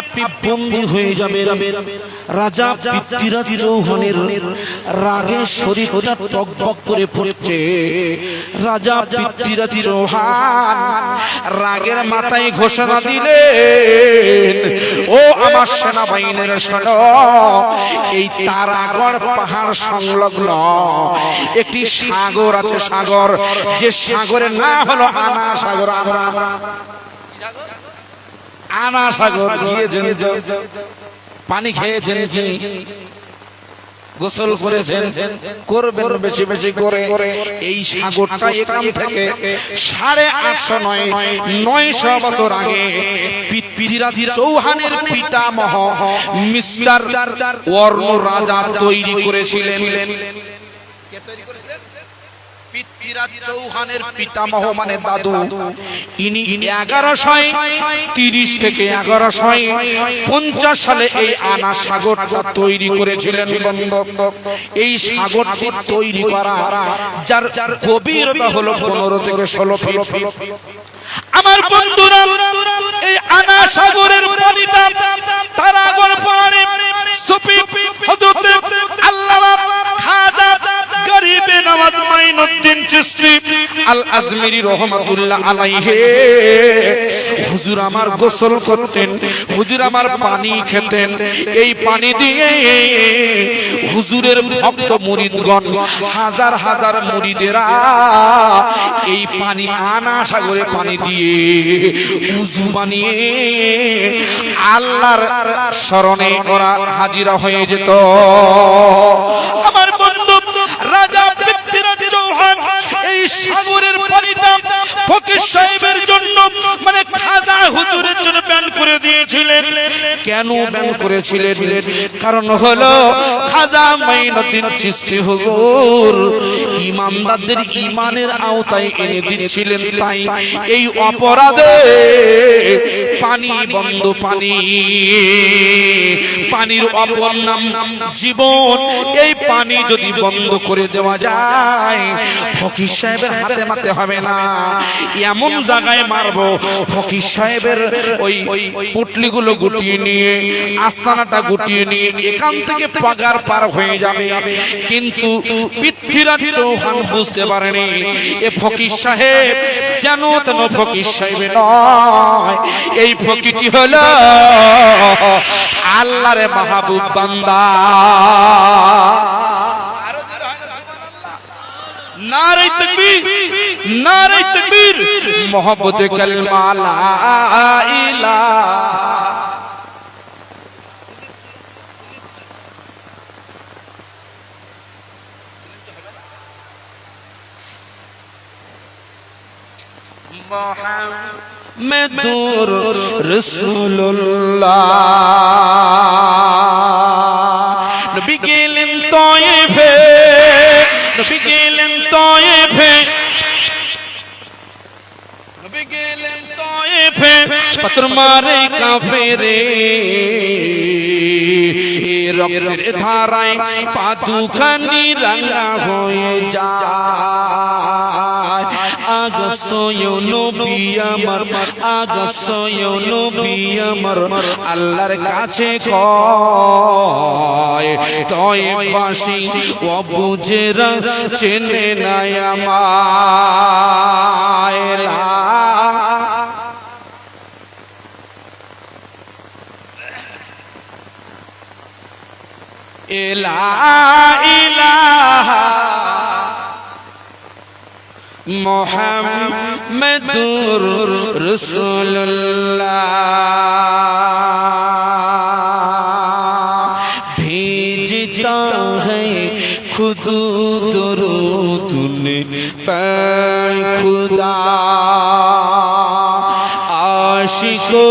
আপনি বন্দী হয়ে যাবেন। রাজা পৃথ্বীরাজ চৌহানের রাগে শরীরটা টকবক করে ফুটছে। রাজা পৃথ্বীরাজ চৌহান রাগের মাথায় ঘোষণা দিলেন, ও আমার সেনাবাহিনীর শোনো, এই তারাগড় পাহাড় সংলগ্ন একটি সাগর আছে, সাগর, যে সাগরের নাম হলো আনা সাগর। আনা সাগর গিয়েছেন তো? পানি খেয়েছেন কি? গোসল করেছেন? করবেন বেশি বেশি করে। এই সাগরটা এখান থেকে 850-900 বছর আগে পৃথ্বীরাজ চৌহানের পিতামহ মিস্টার ওয়ার্ণ রাজা তৈরি করেছিলেন। কে তৈরি করেছিলেন? পৃথ্বীরাজ চৌহানের পিতামহ মানে দাদু। ইনি 1130 থেকে 1150 সালে এই আনা সাগরটা তৈরি করেছিলেন। এই সাগরটি তৈরি করা, যার গভীরতা হলো 15 থেকে 16 ফিট। আমার বন্ধুরা, এই আনা সাগরের পানিটা তারাগড় পাহাড়ে সুফি হযরত আল্লামা খাজা গরিবে নওয়াজ মাইনুদ্দিন চিশতি আল আজমিরি রহমাতুল্লাহ আলাইহি, হুজুর আমার গোসল করতেন, হুজুর আমার পানি খেতেন। এই পানি দিয়ে হুজুরের ভক্ত মুরিদগণ, হাজার হাজার মুরিদেরা এই পানি আনা সাগরে পানি দিয়ে উযু বানিয়ে আল্লাহর শরণে ওরা হাজিরা হয়ে যেত। আমার বন্ধু রাজা পৃথ্বীরাজ চৌহান এই সাগরের পানিটা ফকির সাহেবের জন্য, মানে খাজা হুজুরের জন্য ব্যান করে দিয়েছিলেন। কেন ব্যান করেছিলেন? কারণ হলো খাজা মাইনুদ্দিন চিশতি হুজুর ইমানদারদের ইমানের আওতায় এনে দিচ্ছিলেন। তাই এই অপরাধে পানি বন্ধ, পানি, পানির অপর নাম জীবন। এই পানি যদি বন্ধ করে দেওয়া যায়, ফকির সাহেবের হাতে মাতে হবে না, এমন জায়গায় মারবো ফকির সাহেবের ওই পুটলিগুলো গুটিয়ে নিয়ে, আস্তানাটা গুটিয়ে নিয়ে এখান থেকে পাগার পার হয়ে যাবে। কিন্তু পৃথ্বীরাজ চৌহান বুঝতে পারেনি এ ফকির সাহেব যেন তেন ফকির সাহেব নয়, এই ফকিরটি হলো আল্লাহর মাহবুব বান্দা। নারে তাকবীর, নারে তাকবীর, মোহাম্মদ কালমা লা ইলাহা। মেদুর রাসূলুল্লাহ নবী গেলেন তয়েফে নবী গেলেন তয়েফে নবী গেলেন তয়েফে পাথর মারে কাফেরে রক্তের ধারায় পা দুখানি রাঙা হয়ে যায় আগসয় নবী আমার আগসয় নবী আমার আল্লাহর কাছে কয় তয়েফবাসী ও বুঝেরা চেনে না আমায় লা ইলাহা মুহাম্মাদুর রাসূলুল্লাহ भेजता है खुद दरूद पे खुदा आशिको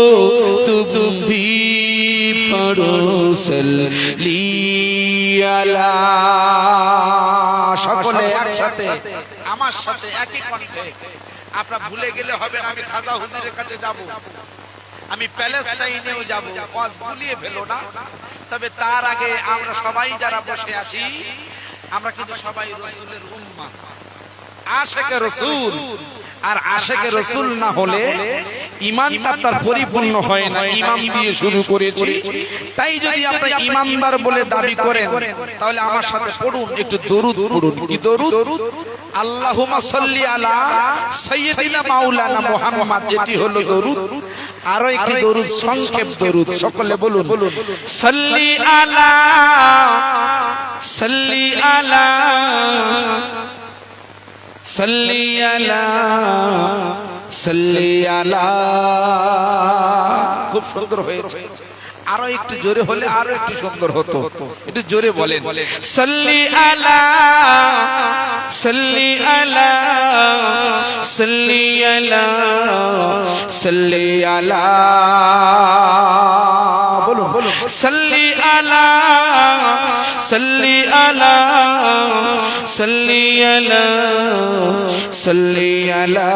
तुम भी पढ़ो सल्ली আলা সকলে একসাথে আমার সাথে একই কণ্ঠে আপনারা ভুলে গেলে হবে না আমি খাজা হুজুরের কাছে যাব আমি প্যালেস্টাইনেও যাব ওয়াজ ভুলিয়ে ফেলো না তবে তার আগে আমরা সবাই যারা বসে আছি আমরা কিন্তু সবাই রাসূলের উম্মাহ আশিকে রাসূল আর আশিকে রাসূল না হলে ঈমানটা আপনার পরিপূর্ণ হয় না ঈমান দিয়ে শুরু করেছি তাই যদি আপনি ঈমানদার বলে দাবি করেন তাহলে আমার সাথে পড়ুন একটু দরুদ পড়ুন কি দরুদ আল্লাহুম্মা সাল্লি আলা সাইয়্যিদিনা মাওলানা মুহাম্মদ এটি হলো দরুদ আরো একটি দরুদ সংক্ষেপ দরুদ সকলে বলুন সাল্লি আলা সাল্লি আলা সাল্লি আলা সাল্লি আলা খুব সুন্দর হয়েছে আরো একটু জোরে হলে আরো একটু সুন্দর হতো একটু জোরে বলেন সাল্লি আলা সাল্লি আলা সাল্লি আলা সাল্লি আলা বলুন বলুন সাল্লি আলা সাল্লি আলা সাল্লি আলা সাল্লি আলা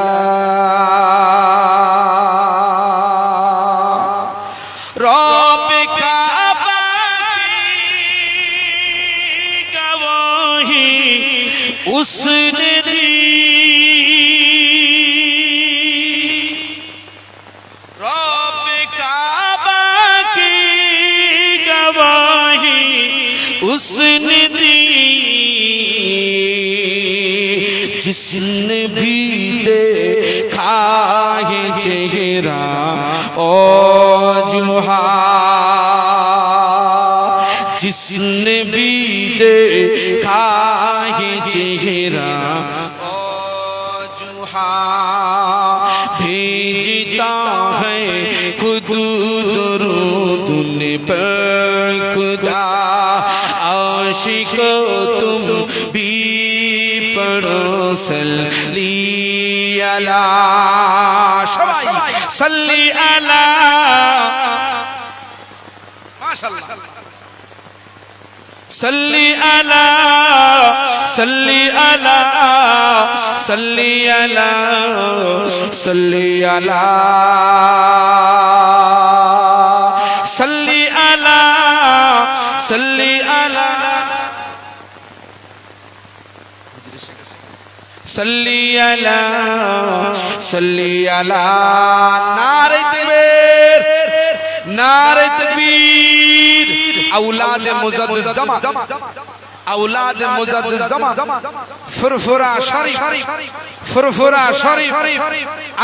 রব কাবা কি গওয়াহি उसने दी रब काबा की गवाही उसने दी जिसने भी देखा है चेहरा ओ जुहा जिसने भी देखा है चेहरा ओ जुहा भेजता है खुद दरूद पर खुदा आशिक तुम भी पढ़ो सल्ली अला सबाई सल्ली अला माशाअल्लाह सल्ली अला सल्ली अला सल्ली अला सल्ली अला सल्ली अला सल्ली अला सल्ली अला सल्ली अला नारे तकबीर नारे तकबीर औलाद मुजद्दिद ज़मा औलाद मुजद्दिद ज़मा फुरफुरा शरीफ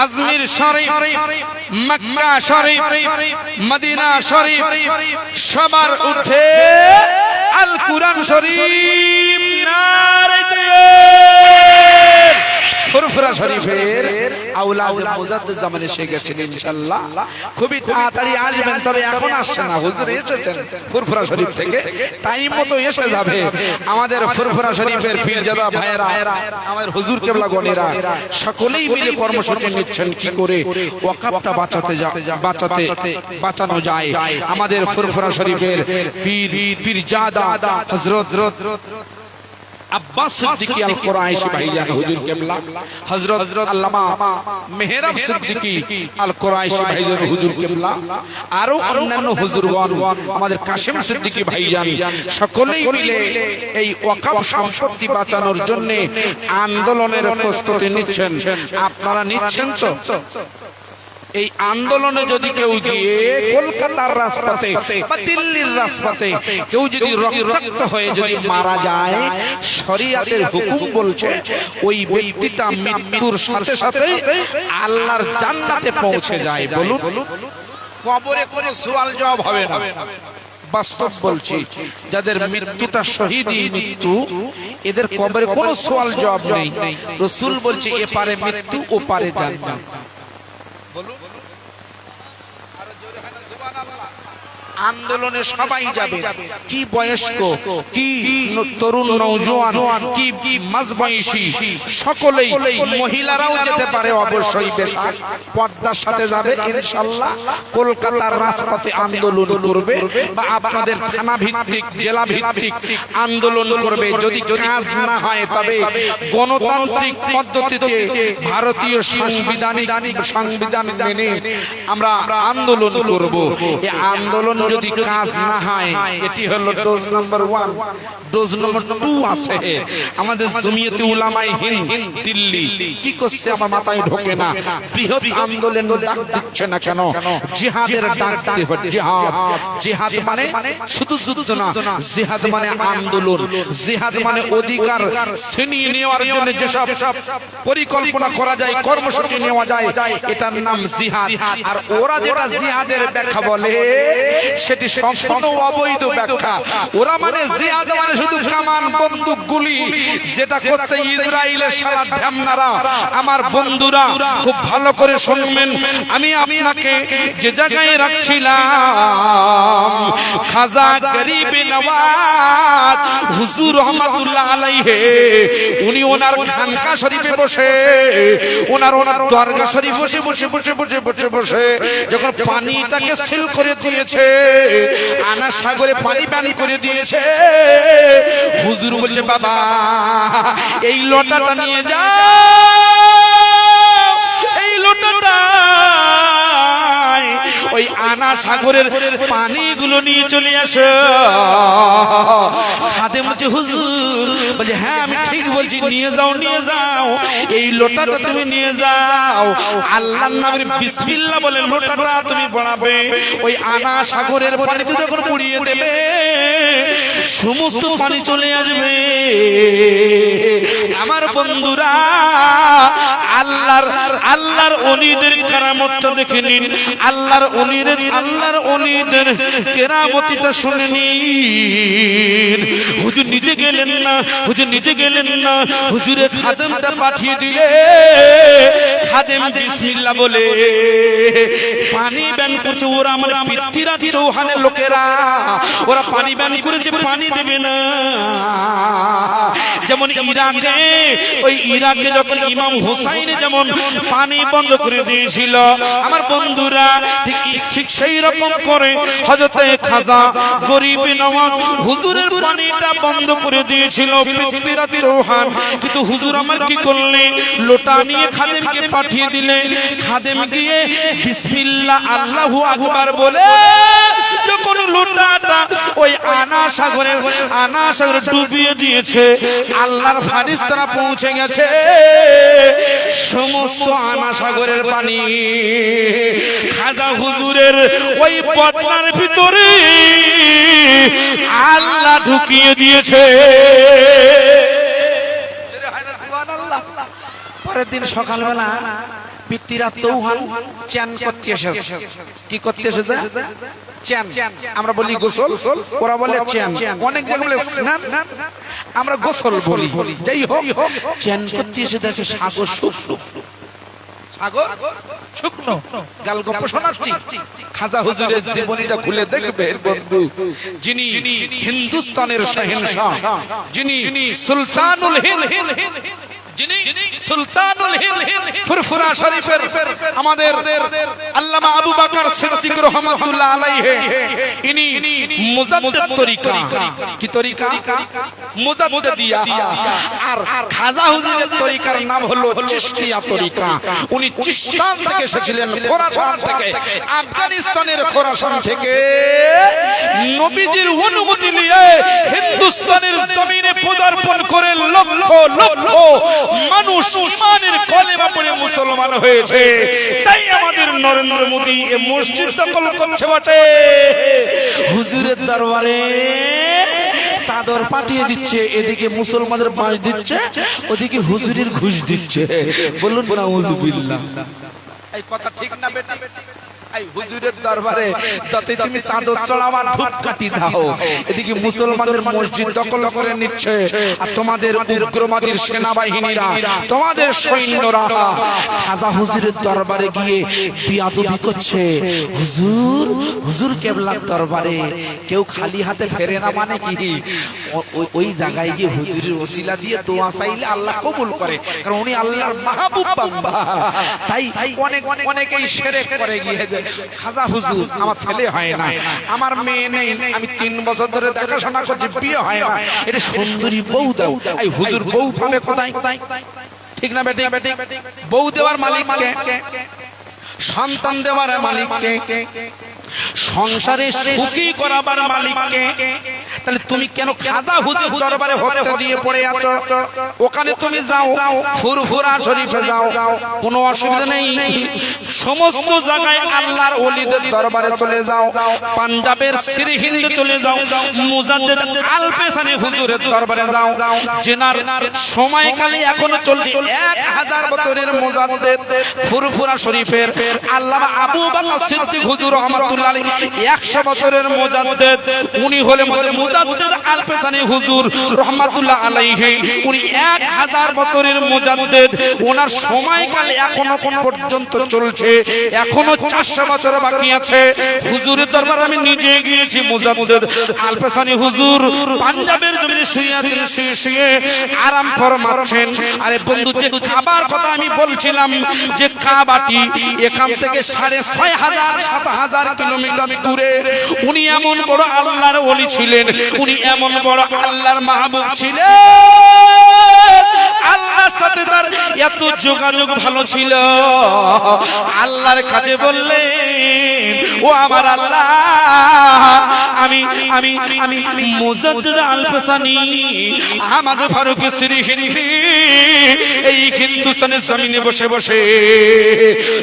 अजमेर शरीफ मक्का शरीफ मदीना शरीफ सबार उठे अल कुरान शरीफ नारे तकबीर फुरफुरा ফুরফুরা শরীফের আওলাদ মুজাদ্দিদ জামানে এসে গেছেন ইনশাআল্লাহ। খুবই তাড়াতাড়ি আসবেন, তবে এখন আসছে না, হুজুর এসেছেন ফুরফুরা শরীফ থেকে, টাইম মতো এসে যাবে। আমাদের ফুরফুরা শরীফের পীরজাদা ভাইয়েরা, আমাদের হুজুর কেবলা গণেরা সকলেই মিলে কর্মসূচি নিচ্ছেন কি করে ওয়াকফটা বাঁচানো যায়। আমাদের ফুরফুরা শরীফের পীরজাদা হযরত আব্বাস সিদ্দিকী আল কুরাইশি ভাইজান হুজুর কেবলা, হযরত আল্লামা মেহরাব সিদ্দিকী আল কুরাইশি ভাইজান হুজুর কেবলা, আরো অন্যান্য হুজুরগণ, আমাদের কাসেম সিদ্দিকী ভাইজান সকলেই মিলে এই ওয়াকফ সম্পত্তি বাঁচানোর জন্য আন্দোলনের প্রস্তুতি নিচ্ছেন। আপনারা নিচ্ছেন তো? এই আন্দোলনে যদি কেউ গিয়ে কলকাতার রাজপথে বা দিল্লির রাজপথে কেউ যদি রক্তাক্ত হয়ে যদি মারা যায়, শরিয়াতের হুকুম বলছে ওই ব্যক্তিটা মৃত্যুর সাথে সাথে আল্লাহর জান্নাতে পৌঁছে যায়। বলুন, কবরে কোনো সওয়াল জবাব হবে না। বাস্তব বলছি, যাদের মৃত্যুটা শহীদি মৃত্যু, এদের কবরে কোনো সওয়াল জবাব নেই। রাসূল বলছে এপারে মৃত্যু ওপারে জান্নাত। আন্দোলনে সবাই যাবে, কি বয়স্ক, কি তরুণ নওজোয়ান, কি মাঝবয়সী, সকলেই, মহিলারাও যেতে পারে অবশ্যই, বেশাক পর্দার সাথে যাবে ইনশাআল্লাহ। কলকাতার রাজপথে আন্দোলন করবে বা আপনাদের থানা ভিত্তিক জেলা ভিত্তিক আন্দোলন করবে। যদি কাজ না হয় তবে গণতান্ত্রিক পদ্ধতিতে ভারতীয় সংবিধান মেনে আমরা আন্দোলন করব। এই আন্দোলন যদি কাজ না হয়, এটি হলো ডোজ নাম্বার 1। ডোজ নাম্বার 2 আছে আমাদের জমিয়তে উলামায়ে হিন্দ দিল্লি। কি করছে আমার মাথায় ঢোকে না। বৃহৎ আন্দোলন ডাক দিচ্ছে না কেন? জিহাদের ডাক দিতে হবে। জিহাদ মানে শুধু যুদ্ধ না, জিহাদ মানে আন্দোলন, জিহাদ মানে অধিকার ছিনিয়ে নেওয়ার জন্য যেসব পরিকল্পনা করা যায়, কর্মসূচি নেওয়া যায়, এটার নাম জিহাদ। আর ওরা যেটা জিহাদের ব্যাখ্যা বলে সেটি সম্পূর্ণ অবৈধ ব্যাখ্যা। ওরা মানে জিহাদ মানে শুধু কামান বন্দুক গুলি, যেটা করছে ইসরায়েলের সারা ঢ্যামনারা। আমার বন্ধুরা খুব ভালো করে শুনবেন, আমি আপনাকে যে জায়গায় রাখছিলাম, খাজা গরিব নওয়াজ হুজুর রহমাতুল্লাহ আলাইহি, উনি ওনার খানকা শরীফে বসে, ওনার দরগা শরীফ বসে বসে বসে বসে বসে বসে যখন পানিটাকে সিল করে দিয়েছে, আনা সাগরে পানি পান করে দিয়েছে, হুজুর বলছে বাবা এই লোটাটা নিয়ে যাও, এই লোটাটা ওই আনা সাগরের পানিগুলো নিয়ে চলে আসো। খাদেম বলছে হুজুর, বলছে হ্যাঁ আমি ঠিক বলছি, নিয়ে যাও নিয়ে যাও, এই লোটাটা তুমি নিয়ে যাও। আল্লাহর নামে বিসমিল্লাহ বলে লোটাটা তুমি বাড়াবে, ওই আনা সাগরের পানিতে যখন পুড়িয়ে দেবে সমস্ত পানি চলে আসবে। আমার বন্ধুরা, আল্লাহর ওলিদের কেরামতটা দেখে নিন, আল্লাহর ওলিদের কেরামতিটা শুনে নিন। হুজুর নিজে গেলেন না, হুজুরে খাদেমটা পাঠিয়ে দিলে, খাদেম বিসমিল্লাহ বলে পানি ব্যান করছে। ওরা আমার পৃথ্বীরাজ চৌহানের লোকেরা, ওরা পানি ব্যান করেছে, পানি দেবে না। যেমন ইরাকে যখন ইমাম হুসাইন যেমন পানি বন্ধ করে দিয়েছিল, আমার বন্ধুরা ঠিক সেই রকম করে হযরতে খাজা গরিব নওয়াজ হুজুরের পানিটা বন্ধ করে দিয়েছিল পৃথ্বীরাজ চৌহান। কিন্তু হুজুর আমার কি করলে, লোটা নিয়ে খাদেমকে পাঠিয়ে দিলে, খাদেম গিয়ে বিসমিল্লাহ আল্লাহু আকবার বলে যখন লোটাটা ওই আনা সাগরে ডুবিয়ে দিয়েছে, আল্লাহর ফারিস্তারা পৌঁছে গেছে, সমস্ত আনা সাগরের পানি খাজা হুজুরের ওই বদনার ভিতরে আল্লাহ ঢুকিয়ে দিয়েছে। পরের দিন সকালবেলা পৃথ্বীরাজ চৌহান চান করতে এসেছে। কি করতে এসেছে? চান। আমরা বলি গোসল, ওরা বলে চান। অনেক জায়গায় বলে স্নান। আমরা গোসল বলি। যাই হোক, চেন করতে এসে দেখে সাগর শুকনো, সাগর শুকনো। গাল গপ্প শোনাচ্ছি, খাজা হুজুরের জীবনীটা খুলে দেখবেন বন্ধু। যিনি হিন্দুস্তানের শাহেনশাহ, যিনি সুলতানুল হিন্দ, যিনি সুলতানুল হিন্দ ফুরফুরা শরীফের আমাদের আল্লামা আবু বকর সিদ্দিক রাহমাতুল্লাহ আলাইহি, ইনি মুজাদ্দিদ তরিকা, কি তরিকা? মুজাদ্দিদিয়া। আর খাজা হুজুরের তরিকার নাম হলো চিশতিয়া তরিকা। উনি চিশতান থেকে এসেছিলেন, খোরাসান থেকে, আফগানিস্তানের খোরাসান থেকে নবীজির অনুমতি নিয়ে হিন্দুস্তানের জমিনে পদার্পণ করে লক্ষ লক্ষ মানুষ ইমানের কলেমা পড়ে মুসলমান হয়েছে। তাই আমাদের নরেন্দ্র মোদী এই মসজিদ দখল করছে বটে, হুজুরের দরবারে চাদর পাঠিয়ে দিচ্ছে, এদিকে মুসলমানদের বাঁশ দিচ্ছে, ওদিকে হুজুরের ঘুষ দিচ্ছে। বলুন নাউজুবিল্লাহ। এই কথা ঠিক না বেটা? এই হুজুরের দরবারে যতই তুমি চাদর চড়াও আর ধূপকাঠি দাও, এদিকে মুসলমানদের মসজিদ দখল করে নিচ্ছে। আর তোমাদের উগ্রবাদীর সেনাবাহিনীরা, তোমাদের সৈন্যরা খাজা হুজুরের দরবারে গিয়ে বিয়াদবি করছে। হুজুর, হুজুর কেবলার দরবারে কেউ খালি হাতে ফেরে না, মানে কি? ওই জায়গায় গিয়ে হুজুরের ওসিলা দিয়ে দোয়া চাইলে আল্লাহ কবুল করে, কারণ উনি আল্লাহর মাহবুব বান্দা। তাই অনেকেই শিরক করে গিয়ে, খাজা হুজুর আমার ছেলে হয় না, আমার মেয়ে নেই, আমি 3 বছর ধরে দেখাশোনা করছি, বিয়ে হয় না, এটা সুন্দরী বউ দাও। এই হুজুর বউ পাবে কোথায়? ঠিক না বেটি? বউ দেওয়ার মালিক কে? সন্তান দেওয়ার মালিক কে? সংসারে সুখী করাবার মালিক কে? তাহলে তুমি কেন খাজা হুজুর দরবারে হত্যা দিয়ে পড়ে আছো? ওখানে তুমি যাও, ফুরফুরা শরীফে যাও, কোনো অসুবিধা নেই। সমস্ত জায়গায় আল্লাহর ওলিদের দরবারে চলে যাও, পাঞ্জাবের সিরহিন্দে চলে যাও, মুজাদ্দিদ আল-পেশানি হুজুরের দরবারে যাও, জেনার সময়কালে এখনো চলছে 1000 বছরের মুজাদ্দিদ ফুরফুরা শরীফের আল্লামা আবু বকর সিদ্দিক হুজুর রাহমাতুল্লাহ আলাইহি 100 বছরের মুজাদ্দিদ। উনি হলেন মুজাদ্দিদ আল-পেশানি হুজুর রাহমাতুল্লাহ আলাইহি। উনি 1000 বছরের মুজাদ্দিদ। ওনার সময়কাল এখনো পর্যন্ত চলছে, এখনো 400 বছর বাকি আছে। হুজুরের দরবারে আমি নিজে গিয়েছি। মুজাদ্দিদ আল-পেশানি হুজুর পাঞ্জাবের জমিনে শুয়ে আছেন, শুয়ে আরাম ফরমাচ্ছেন। আরে বন্ধু, যে কাবার কথা আমি বলছিলাম, যে কাবাটি এখান থেকে 6500-7000 কিলোমিটার দূরে, উনি এমন বড় আল্লাহর ওলি ছিলেন, উনি এমন বড় আল্লাহর মাহবুব ছিলেন, আল্লাহর সাথে তার এত যোগাযোগ ভালো ছিল। আল্লাহর কাছে বললেন, ও আমার আল্লাহ, আমি আমি আমি মুজাদ্দিদ আল-পেশানি আহমদ ফারুক সিরহিন্দি এই হিন্দুস্তানের জমিনে বসে বসে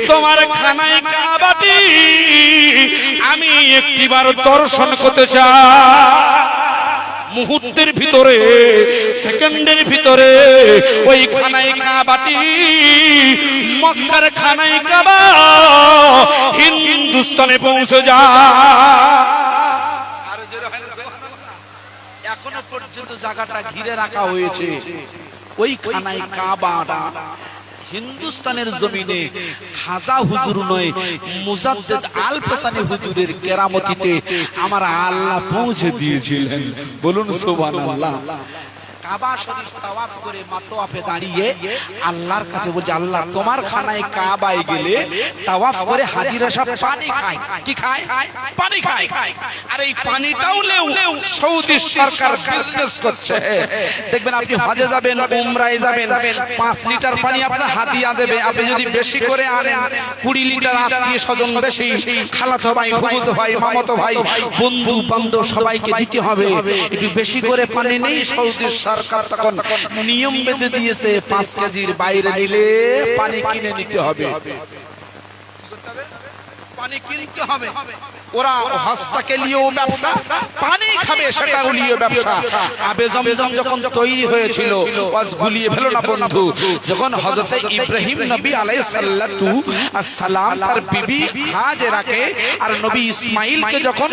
তোমার খানায় কাবাটি আমি একটিবার দর্শন করতে চাই। মুহূর্তের ভিতরে, সেকেন্ডের ভিতরে ওই খানায় কাবাটি, মক্কার খানায় কাবা হিন্দুস্তানে পৌঁছে যায়। এখনো পর্যন্ত জায়গাটা ঘিরে রাখা হয়েছে। ওই খানায় কাবাটা হিন্দুস্তানের জমিনে খাজা হুজুর নয়, মুজাদ্দিদ আল-পেশানি হুজুরের কেরামতিতে আমার আল্লাহ পৌঁছে দিয়েছিলেন। বলুন সুবহানাল্লাহ। কাবা শরীফ তাওয়াফ করে মাতোয়াফে দাঁড়িয়ে আল্লাহর কাছে বলছে, আল্লাহ তোমার খানায় কাবায় গেলে তাওয়াফ করে হাজিরা সব পানি খায়। কি খায়? পানি খায়। আর এই পানিটাও সৌদি সরকার বিজনেস করছে। দেখবেন আপনি হজে যাবেন, উমরায় যাবেন, 5 লিটার পানি আপনার হাদিয়া দেবে। আপনি যদি বেশি করে আনেন, 20 লিটার, আত্মীয় স্বজন বেশি, খালাতো ভাই, ফুফুতো ভাই, মামাতো ভাই, বন্ধু বান্ধব সবাইকে দিতে হবে। একটু বেশি করে পানি নেই, সৌদি সরকার তখন নিয়ম বেঁধে দিয়েছে, 5 কেজির বাইরে নিলে পানি কিনে নিতে হবে, পানি কিনতে হবে। ওরা হজটাকে নিয়েও ব্যবসা, পানি খাবে সেটা গুলিয়ে ব্যবসা। আবে জমজম যখন তৈরি হয়েছিল, ওয়াজ গুলিয়ে ফেলো না বন্ধু, যখন হযরতে ইব্রাহিম নবী আলাইহিস সালাতু আসসালাম তার বিবি হাজেরাকে আর নবী ইসমাঈলকে যখন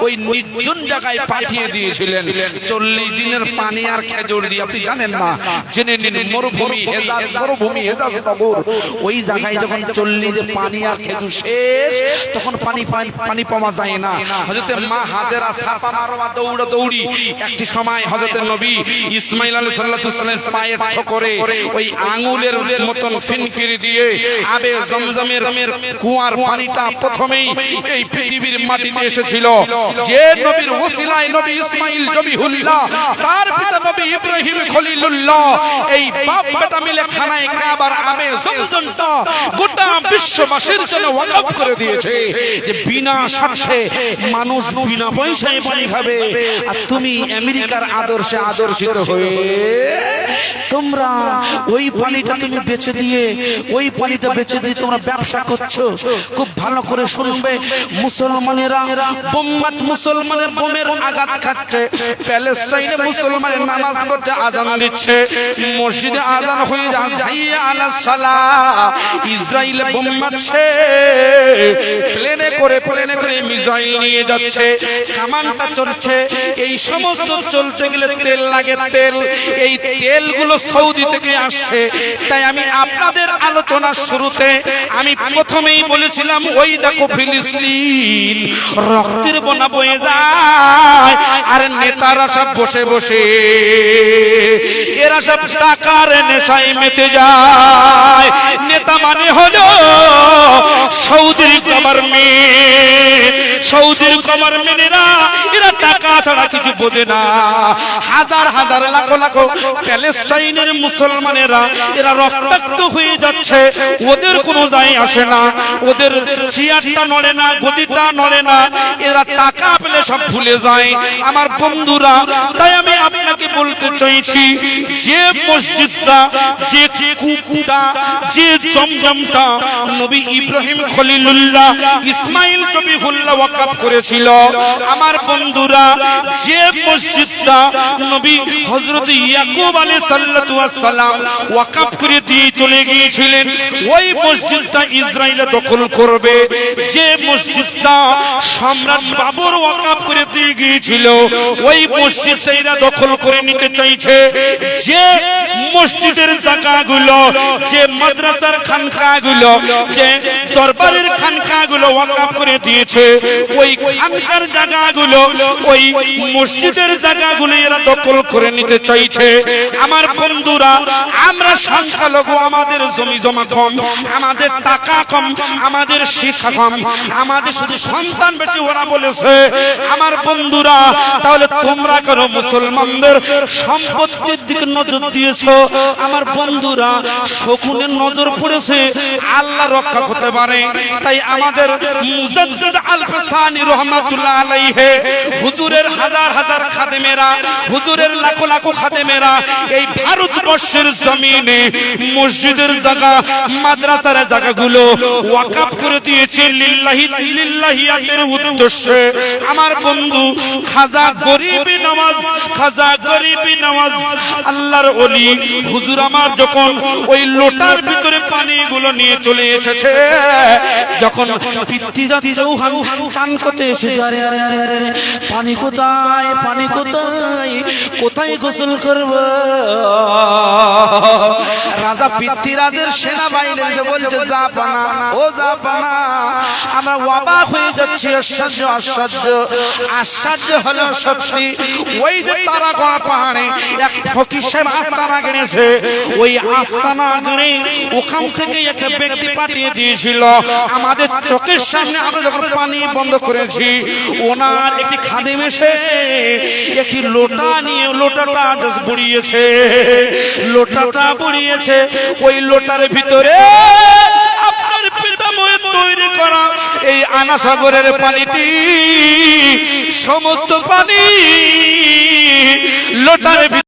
ওই নির্জন জায়গায় পাঠিয়ে দিয়েছিলেন 40 দিনের পানি আর খেজুর দিয়ে, আপনি জানেন না, জেনে নিন, মরুভূমি হেজাজ নগর, ওই জায়গায় যখন 40 দিন পানি আর খেজুর শেষ, তখন পানি পাওয়া যায় না। হযরতে মা হাজেরা ছাপা মারোয়া দৌড়ি, একটি সময় হযরতে নবী ইসমাঈল আলাইহিস সালামের পায়ের ঠোকরে ওই আঙ্গুলের মতন ফিনকিরি দিয়ে আবে জমজমের কুয়ার পানিটা প্রথমেই এই পৃথিবীর মাটিতে এসেছিল। যে নবীর ওসিলায় নবী ইসমাঈল জবিহুল্লাহ, তার পিতা নবী ইব্রাহিম খলিলুল্লাহ, এই বাপ বেটা মিলে খানায়ে কাবার আবে জমজমটা গোটা বিশ্ববাসীর জন্য ওয়াকফ করে দিয়েছে, যে বিনা স্বার্থে মানুষ বিনা পয়সায় পানি খাবে। আর তুমি আমেরিকার আদর্শে আদর্শিত হয়ে তোমরা ওই পানিটা তুমি বেচে দিয়ে তোমরা ব্যবসা করছো। খুব ভালো করে শুনবে, মুসলমানেরা মুসলমানের বোমের আঘাত খাচ্ছে, প্যালেস্টাইনে মুসলমানের নামাজ পড়তে আজান দিচ্ছে, মসজিদে আজান হয়ে যাচ্ছে, হাইয়া আলাস সালাহ, ইসরায়েলে বোম মারছে, প্লেনে করে মিসাইল নিয়ে যাচ্ছে, কামানটা চলছে। এই সমস্ত চলতে গেলে তেল লাগে, এই তেলগুলো সৌদি থেকে আসছে। তাই আমি আপনাদের আলোচনার শুরুতে আমি প্রথমেই বলেছিলাম, ওই দেখো ফিলিস্তিন, রক্তের বন্যা বয়ে যায়, আর নেতারা সব বসে এরা সব টাকার নেশায় মেতে যায়। নেতা মানে হলো সৌদির গভর্নমেন্টেরা, এরা টাকা ছাড়া কিছু বোঝে না। হাজার লাখ প্যালেস্টাইনের মুসলমানেরা এরা রক্তাক্ত হয়ে যাচ্ছে, ওদের কোনো যায় আসে না, ওদের চেয়ারটা নড়ে না, গদিটা নড়ে না, এরা টাকা পেলে সব ভুলে যায়। আমার বন্ধুরা, তাই আমি আপনাকে বলতে চাইছি, যে মসজিদটা, যে কূপটা, যে জমজমটা নবী ইব্রাহিম খলিলুল্লাহ ইসমাঈল জবিহুল্লাহ ওয়াকফ করেছিল, আমার বন্ধুরা, যে মসজিদটা নবী হযরত ইয়াকুব আলাইহিস সালাতু ওয়াস সালাম ওয়াকফ করে দিয়ে চলে গিয়েছিলেন, ওই মসজিদটা ইসরায়েল দখল করবে। যে মসজিদটা সম্রাট বাবর ওয়াকফ করে দিয়ে গিয়েছিল, ওই মসজিদটা এরা দখল করে নিতে চাইছে। যে মসজিদের জায়গাগুলো, যে মাদ্রাসার খানকাগুলো, যে দরবারের খানকাগুলো ওয়াকফ করে দিয়েছে, ওই খানকার জায়গাগুলো, ওই মসজিদের জায়গাগুলো এরা দখল করে নিতে চাইছে। আমার বন্ধুরা, আমরা সংখ্যালঘু, আমাদের জমি জমা কম, আমাদের টাকা কম, আমাদের শিক্ষা কম, আমাদের শুধু সন্তান বেঁচে, ওরা বলেছে। আমার বন্ধুরা, তাহলে তোমরা কেন মুসলমানদের সম্পত্তির দিকে নজর দিয়েছো? আমার বন্ধুরা, শকুনের নজর পড়েছে, আল্লাহ রক্ষা করতে পারে। তাই আমাদের মুজাদ্দিদ আল-ফাসানি রহমাতুল্লাহ আলাইহি, হুজুরের হাজার খাদেমেরা, হুজুরের লাখো খাদেমেরা এই ভারতবর্ষের জমিনে মসজিদের জায়গা, মাদ্রাসার জায়গাগুলো ওয়াকফ করে দিয়েছে লিল্লাহিয়াতের উদ্দেশ্যে। আমার বন্ধু, খাজা গরিবি নওয়াজ আল্লাহর ওলি হুজুর আমার যখন ওই লোটার ভিতরে পানিগুলো নিয়ে চলে এসেছে, যখন পিতৃজাত চৌহান চান করতে এসেছে, আরে পানি কোথায় গোসল করব? রাজা পৃথ্বীরাজের সেনাবাহিনী এসে বলছে, যা পানা, ও যা পানা। আমরা অবাক হয়ে যাচ্ছি, আশ্চর্য হলো সত্যি। ওই যে তারাগড় পাহাড়ে এক ফকির সাহেব আস্তানা গেড়েছে, ওই আস্তানা গেড়ে ওখান থেকে একটা ব্যক্তি পাঠিয়ে দিয়েছিল আমাদের চোখের সামনে। আমরা যখন পানি বন্ধ করেছি, ওনার একটি খাদেম এসে একটি লোটা নিয়ে লোটাটা বুড়িয়েছে। ওই লোটার ভিতরে আপনার পিতামহের তৈরি করা এই আনা সাগরের পানিটি, সমস্ত পানি লোটার